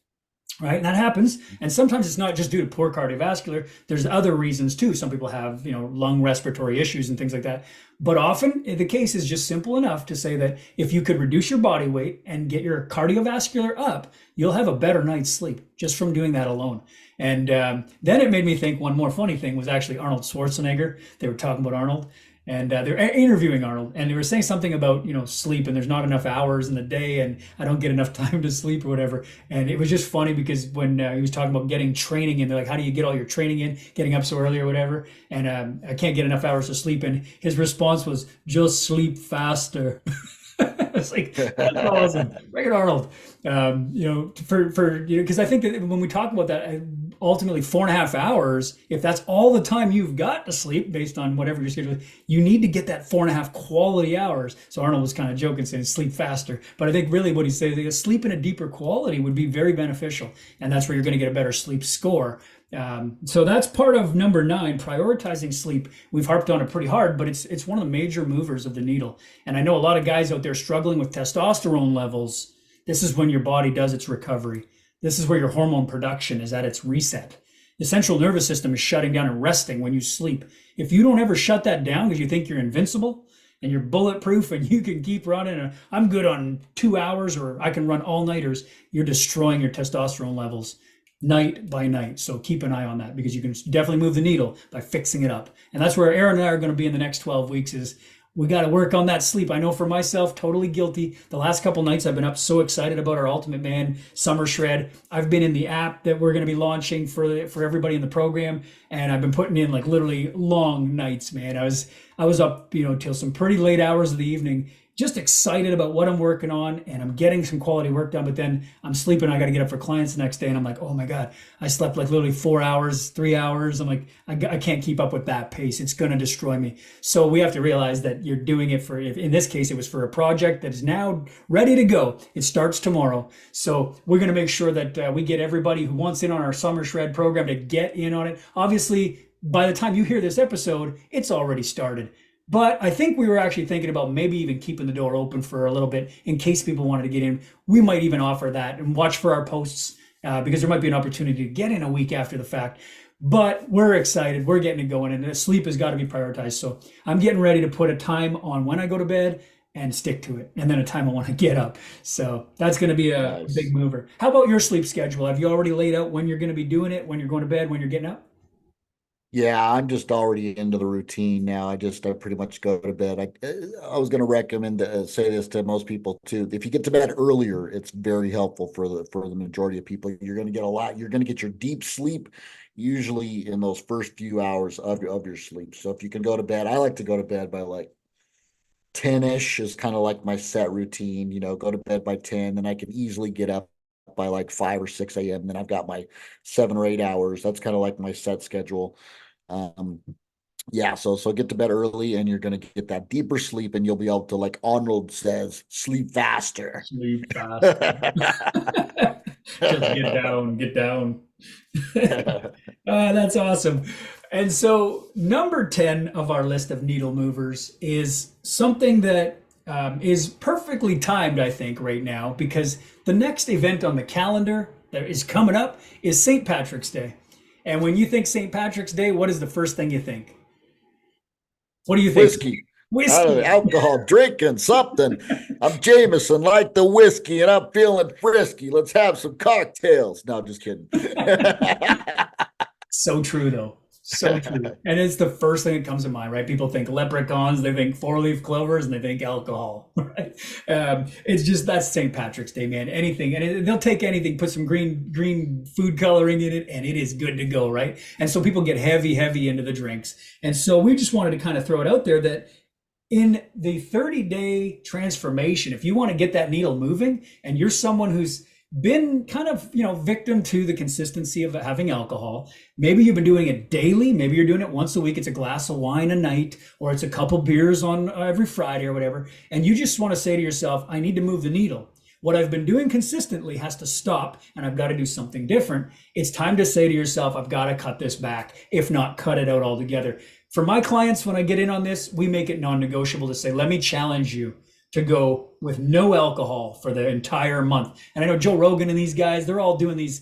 Right. And that happens. And sometimes it's not just due to poor cardiovascular. There's other reasons too. Some people have, lung respiratory issues and things like that. But often the case is just simple enough to say that if you could reduce your body weight and get your cardiovascular up, you'll have a better night's sleep just from doing that alone. And then it made me think one more funny thing was actually Arnold Schwarzenegger. They were talking about Arnold. And they're interviewing Arnold, and they were saying something about sleep, and there's not enough hours in the day, and I don't get enough time to sleep or whatever. And it was just funny because when he was talking about getting training in, they're like, "How do you get all your training in, getting up so early or whatever?" And I can't get enough hours to sleep. And his response was, "Just sleep faster." It's like, that's awesome. Right, Arnold. Because I think that when we talk about that, ultimately 4.5 hours, if that's all the time you've got to sleep based on whatever your schedule is, you need to get that 4.5 quality hours. So Arnold was kind of joking, saying sleep faster. But I think really what he's saying is sleep in a deeper quality would be very beneficial. And that's where you're going to get a better sleep score. So that's part of number 9, prioritizing sleep. We've harped on it pretty hard, but it's one of the major movers of the needle. And I know a lot of guys out there struggling with testosterone levels. This is when your body does its recovery. This is where your hormone production is at its reset. The central nervous system is shutting down and resting when you sleep. If you don't ever shut that down because you think you're invincible and you're bulletproof and you can keep running, and I'm good on 2 hours or I can run all-nighters, you're destroying your testosterone levels night by night. So keep an eye on that because you can definitely move the needle by fixing it up. And that's where Aaron and I are going to be in the next 12 weeks is we got to work on that sleep. I know for myself, totally guilty. The last couple nights I've been up so excited about our Ultimate Man Summer Shred. I've been in the app that we're going to be launching for everybody in the program, and I've been putting in like literally long nights, man. I was up, till some pretty late hours of the evening, just excited about what I'm working on, and I'm getting some quality work done, but then I'm sleeping. I got to get up for clients the next day, and I'm like, oh my God, I slept like literally 4 hours, 3 hours. I'm like, I can't keep up with that pace. It's going to destroy me. So we have to realize that you're doing it in this case, it was for a project that is now ready to go. It starts tomorrow. So we're going to make sure that we get everybody who wants in on our Summer Shred program to get in on it. Obviously, by the time you hear this episode, it's already started. But I think we were actually thinking about maybe even keeping the door open for a little bit in case people wanted to get in. We might even offer that and watch for our posts because there might be an opportunity to get in a week after the fact. But we're excited. We're getting it going, and sleep has got to be prioritized. So I'm getting ready to put a time on when I go to bed and stick to it, and then a time I want to get up. So that's going to be a Nice. big mover. How about your sleep schedule? Have you already laid out when you're going to be doing it, when you're going to bed, when you're getting up? Yeah, I'm just already into the routine now. I pretty much go to bed. I was going to recommend say this to most people too. If you get to bed earlier, it's very helpful for the majority of people. You're going to get a lot. You're going to get your deep sleep usually in those first few hours of your sleep. So if you can go to bed, I like to go to bed by like 10-ish is kind of like my set routine. Go to bed by 10, then I can easily get up by like 5 or 6 a.m. Then I've got my 7 or 8 hours. That's kind of like my set schedule. Um, yeah, so get to bed early and you're gonna get that deeper sleep and you'll be able to, like Arnold says, sleep faster. Sleep fast. Just get down, get down. That's awesome. And so, number 10 of our list of needle movers is something that is perfectly timed, I think, right now, because the next event on the calendar that is coming up is St. Patrick's Day. And when you think St. Patrick's Day, what is the first thing you think? What do you think? Whiskey. Out of Whiskey. alcohol, drinking something. I'm Jameson, like the whiskey, and I'm feeling frisky. Let's have some cocktails. No, just kidding. So true, though. So true. And it's the first thing that comes to mind, right? People think leprechauns, they think four-leaf clovers, and they think alcohol, right? It's just that's St. Patrick's Day, man. Anything, and they'll take anything, put some green food coloring in it, and it is good to go, right? And so people get heavy into the drinks. And so we just wanted to kind of throw it out there that in the 30-day transformation, if you want to get that needle moving and you're someone who's been kind of, victim to the consistency of having alcohol, maybe you've been doing it daily, maybe you're doing it once a week, it's a glass of wine a night, or it's a couple beers on every Friday or whatever, and you just want to say to yourself, I need to move the needle. What I've been doing consistently has to stop and I've got to do something different. It's time to say to yourself, I've got to cut this back, if not cut it out altogether. For my clients, when I get in on this, we make it non-negotiable to say, let me challenge you to go with no alcohol for the entire month. And I know Joe Rogan and these guys, they're all doing these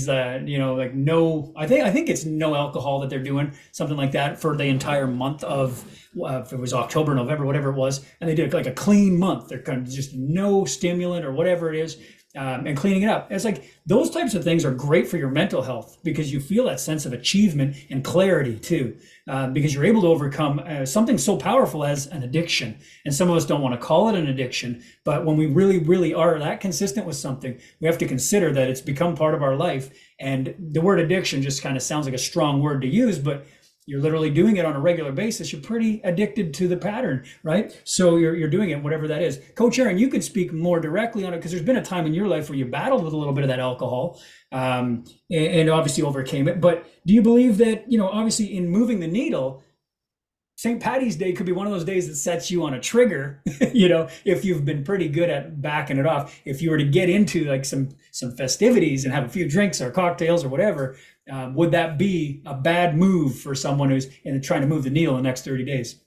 like no, I think it's no alcohol that they're doing, something like that for the entire month of, if it was October, November, whatever it was. And they did like a clean month. They're kind of just no stimulant or whatever it is. And cleaning it up. It's like those types of things are great for your mental health because you feel that sense of achievement and clarity too, because you're able to overcome something so powerful as an addiction. And some of us don't want to call it an addiction, but when we really, really are that consistent with something, we have to consider that it's become part of our life. And the word addiction just kind of sounds like a strong word to use, but you're literally doing it on a regular basis. You're pretty addicted to the pattern, right? So you're doing it, whatever that is. Coach Aaron, you could speak more directly on it because there's been a time in your life where you battled with a little bit of that alcohol, and obviously overcame it. But do you believe that, obviously in moving the needle, St. Patty's Day could be one of those days that sets you on a trigger, if you've been pretty good at backing it off. If you were to get into like some festivities and have a few drinks or cocktails or whatever, would that be a bad move for someone who's trying to move the needle in the next 30 days?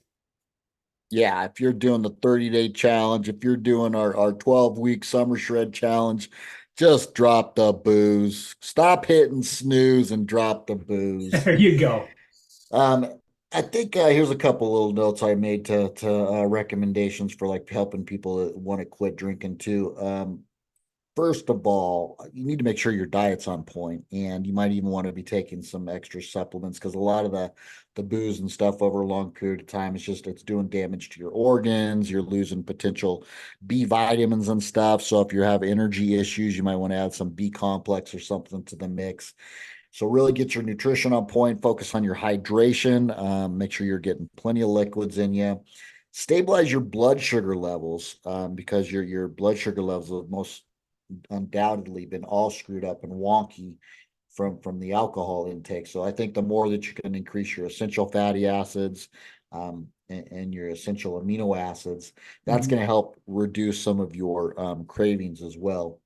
Yeah, if you're doing the 30-day challenge, if you're doing our 12-week summer shred challenge, just drop the booze. Stop hitting snooze and drop the booze. There you go. Um, I think here's a couple little notes I made to recommendations for like helping people that want to quit drinking too. First of all, you need to make sure your diet's on point, and you might even want to be taking some extra supplements because a lot of the booze and stuff over a long period of time it's doing damage to your organs. You're losing potential B vitamins and stuff. So if you have energy issues, you might want to add some B complex or something to the mix. So really get your nutrition on point, focus on your hydration, make sure you're getting plenty of liquids in you. Stabilize your blood sugar levels, because your blood sugar levels are most undoubtedly been all screwed up and wonky from the alcohol intake. So I think the more that you can increase your essential fatty acids, and your essential amino acids, that's Mhm. going to help reduce some of your cravings as well.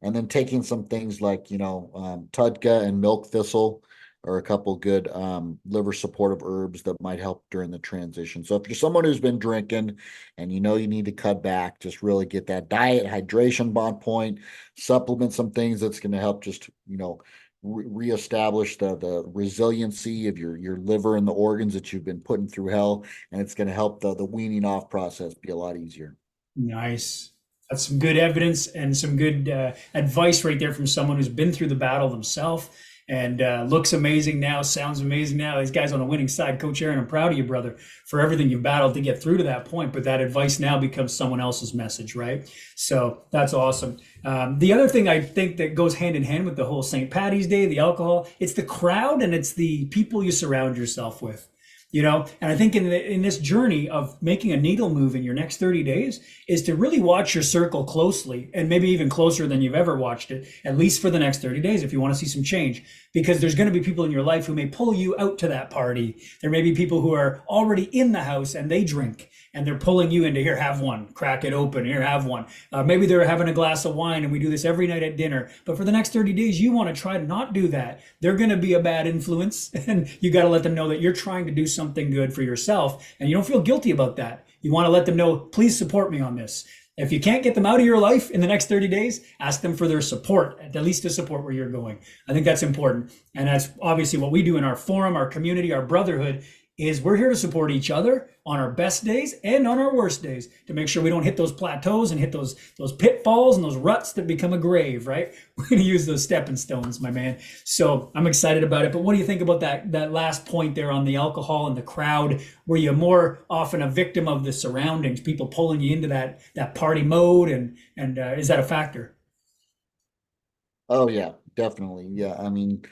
And then taking some things like, Tudka and milk thistle are a couple good liver supportive herbs that might help during the transition. So if you're someone who's been drinking and you know you need to cut back, just really get that diet, hydration bond point, supplement some things that's going to help just, reestablish the resiliency of your liver and the organs that you've been putting through hell. And it's going to help the weaning off process be a lot easier. Nice. That's some good evidence and some good advice right there from someone who's been through the battle themselves and looks amazing now, sounds amazing now. These guys on the winning side. Coach Aaron, I'm proud of you, brother, for everything you've battled to get through to that point. But that advice now becomes someone else's message, right? So that's awesome. The other thing I think that goes hand in hand with the whole St. Patty's Day, the alcohol, it's the crowd and it's the people you surround yourself with. And I think in this journey of making a needle move in your next 30 days is to really watch your circle closely and maybe even closer than you've ever watched it, at least for the next 30 days if you want to see some change. Because there's going to be people in your life who may pull you out to that party. There may be people who are already in the house and they drink and they're pulling you into, here, have one, crack it open, here, have one. Maybe they're having a glass of wine and we do this every night at dinner. But for the next 30 days, you want to try to not do that. They're going to be a bad influence and you got to let them know that you're trying to do something good for yourself and you don't feel guilty about that. You want to let them know, please support me on this. If you can't get them out of your life in the next 30 days, ask them for their support, at least to support where you're going. I think that's important. And that's obviously what we do in our forum, our community, our brotherhood, is we're here to support each other on our best days and on our worst days to make sure we don't hit those plateaus and hit those pitfalls and those ruts that become a grave, right? We're going to use those stepping stones, my man. So I'm excited about it. But what do you think about that last point there on the alcohol and the crowd? Were you more often a victim of the surroundings, people pulling you into that party mode? And is that a factor? Oh yeah, definitely. Yeah. I mean,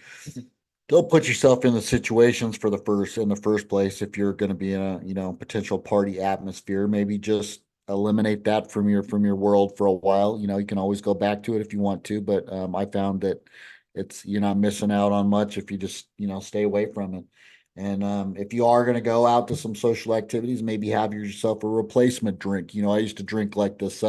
Don't put yourself in the situations in the first place. If you're going to be in a, potential party atmosphere, maybe just eliminate that from your world for a while. You can always go back to it if you want to, but I found that you're not missing out on much if you just, stay away from it. And if you are going to go out to some social activities, maybe have yourself a replacement drink. I used to drink like this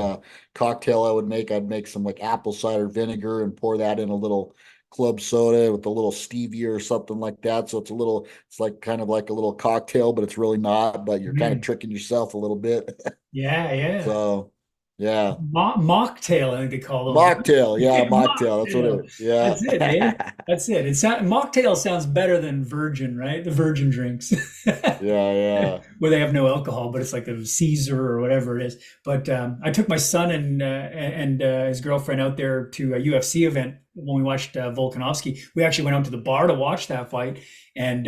cocktail I'd make some like apple cider vinegar and pour that in a little club soda with a little stevia or something like that. So it's like kind of like a little cocktail, but it's really not, but you're kind of Mhm. tricking yourself a little bit. Yeah, yeah. So yeah. Mocktail, I think they call those, right? Mocktail. Yeah, Yeah, mocktail. That's what mocktail. it is. Yeah. That's it, eh? That's it. Mocktail sounds better than virgin, right? The virgin drinks. Yeah, yeah. Where they have no alcohol, but it's like the Caesar or whatever it is. But I took my son and his girlfriend out there to a UFC event when we watched Volkanovski. We actually went out to the bar to watch that fight, and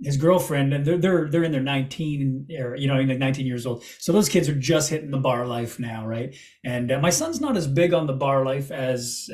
his girlfriend, and they're in their 19 or like 19 years old. So those kids are just hitting the bar life now, right? And my son's not as big on the bar life as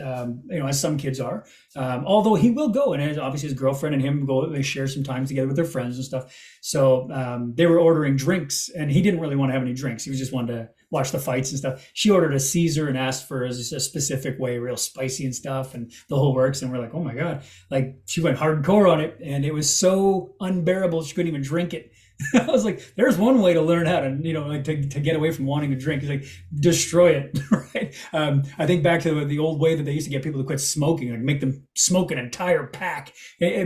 as some kids are. Although he will go, and obviously his girlfriend and him go, they share some time together with their friends and stuff. So they were ordering drinks, and he didn't really want to have any drinks. He was just wanted to watch the fights and stuff. She ordered a Caesar and asked for a specific way, real spicy and stuff, and the whole works. And we're like, oh my god, like she went hardcore on it, and it was so unbearable she couldn't even drink it. I was like, there's one way to learn how to, like to get away from wanting to drink. It's like, destroy it, right? I think back to the old way that they used to get people to quit smoking, like make them smoke an entire pack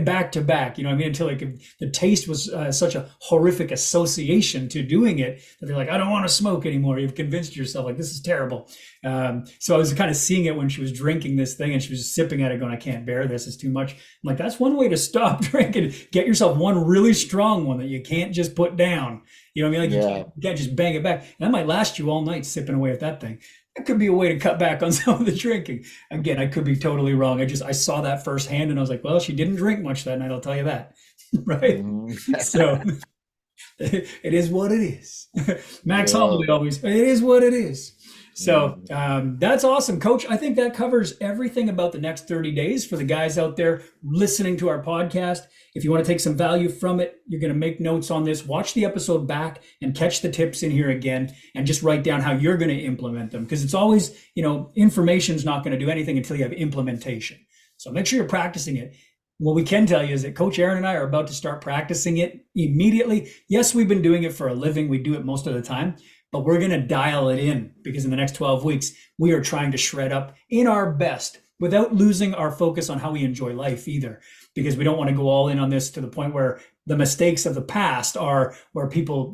back to back, you know what I mean? Until like the taste was such a horrific association to doing it that they're like, I don't want to smoke anymore. You've convinced yourself like, this is terrible. So I was kind of seeing it when she was drinking this thing and she was sipping at it going, I can't bear this. It's too much. I'm like, that's one way to stop drinking. Get yourself one really strong one that you can't just put down. You know what I mean? Like Yeah. you can't just bang it back. And that might last you all night sipping away at that thing. That could be a way to cut back on some of the drinking. Again, I could be totally wrong. I saw that firsthand and I was like, well, she didn't drink much that night, I'll tell you that. Right? Mhm. So it is what it is. Max Yeah. Holloway always, it is what it is. So Mhm. that's awesome, Coach. I think that covers everything about the next 30 days for the guys out there listening to our podcast. If you want to take some value from it, you're going to make notes on this. Watch the episode back and catch the tips in here again and just write down how you're going to implement them. Because it's always, information is not going to do anything until you have implementation. So make sure you're practicing it. What we can tell you is that Coach Aaron and I are about to start practicing it immediately. Yes, we've been doing it for a living. We do it most of the time, but we're going to dial it in because in the next 12 weeks, we are trying to shred up in our best without losing our focus on how we enjoy life either, because we don't want to go all in on this to the point where the mistakes of the past are where people,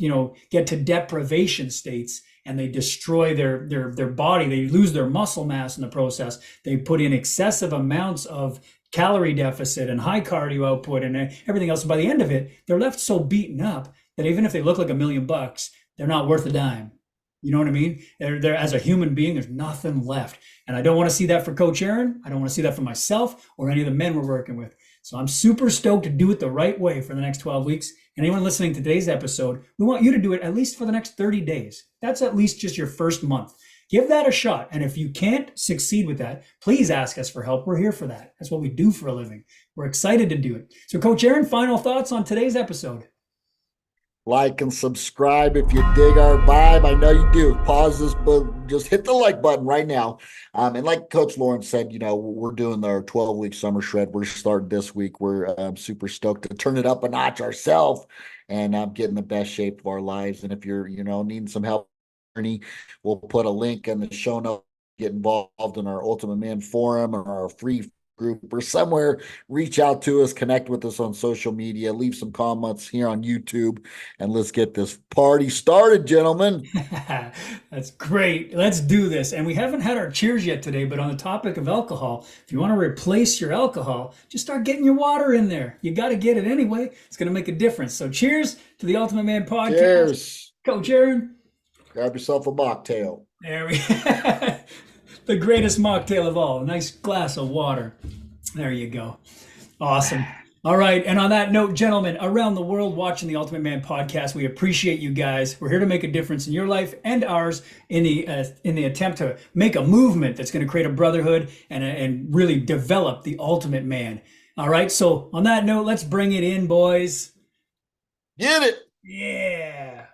get to deprivation states and they destroy their body. They lose their muscle mass in the process. They put in excessive amounts of calorie deficit and high cardio output and everything else. By the end of it, they're left so beaten up that even if they look like $1,000,000, they're not worth a dime. You know what I mean? They're as a human being, there's nothing left. And I don't want to see that for Coach Aaron. I don't want to see that for myself or any of the men we're working with. So I'm super stoked to do it the right way for the next 12 weeks. And anyone listening to today's episode, we want you to do it at least for the next 30 days. That's at least just your first month. Give that a shot. And if you can't succeed with that, please ask us for help. We're here for that. That's what we do for a living. We're excited to do it. So Coach Aaron, final thoughts on today's episode? Like and subscribe if you dig our vibe. I know you do. Pause this, but just hit the like button right now. And like Coach Lawrence said, we're doing our 12-week summer shred. We're starting this week. We're super stoked to turn it up a notch ourselves and get in the best shape of our lives. And if you're, needing some help, we'll put a link in the show notes. Get involved in our Ultimate Man forum or our free group or somewhere. Reach out to us, connect with us on social media, leave some comments here on YouTube, and let's get this party started, gentlemen. That's great. Let's do this. And we haven't had our cheers yet today, but on the topic of alcohol, if you want to replace your alcohol, just start getting your water in there. You got to get it anyway. It's going to make a difference. So cheers to the Ultimate Man podcast. Cheers. Coach Aaron. Grab yourself a mocktail. There we the greatest mocktail of all. A nice glass of water. There you go. Awesome. All right. And on that note, gentlemen, around the world watching the Ultimate Man podcast, we appreciate you guys. We're here to make a difference in your life and ours in the attempt to make a movement that's going to create a brotherhood and really develop the ultimate man. All right. So on that note, let's bring it in, boys. Get it. Yeah.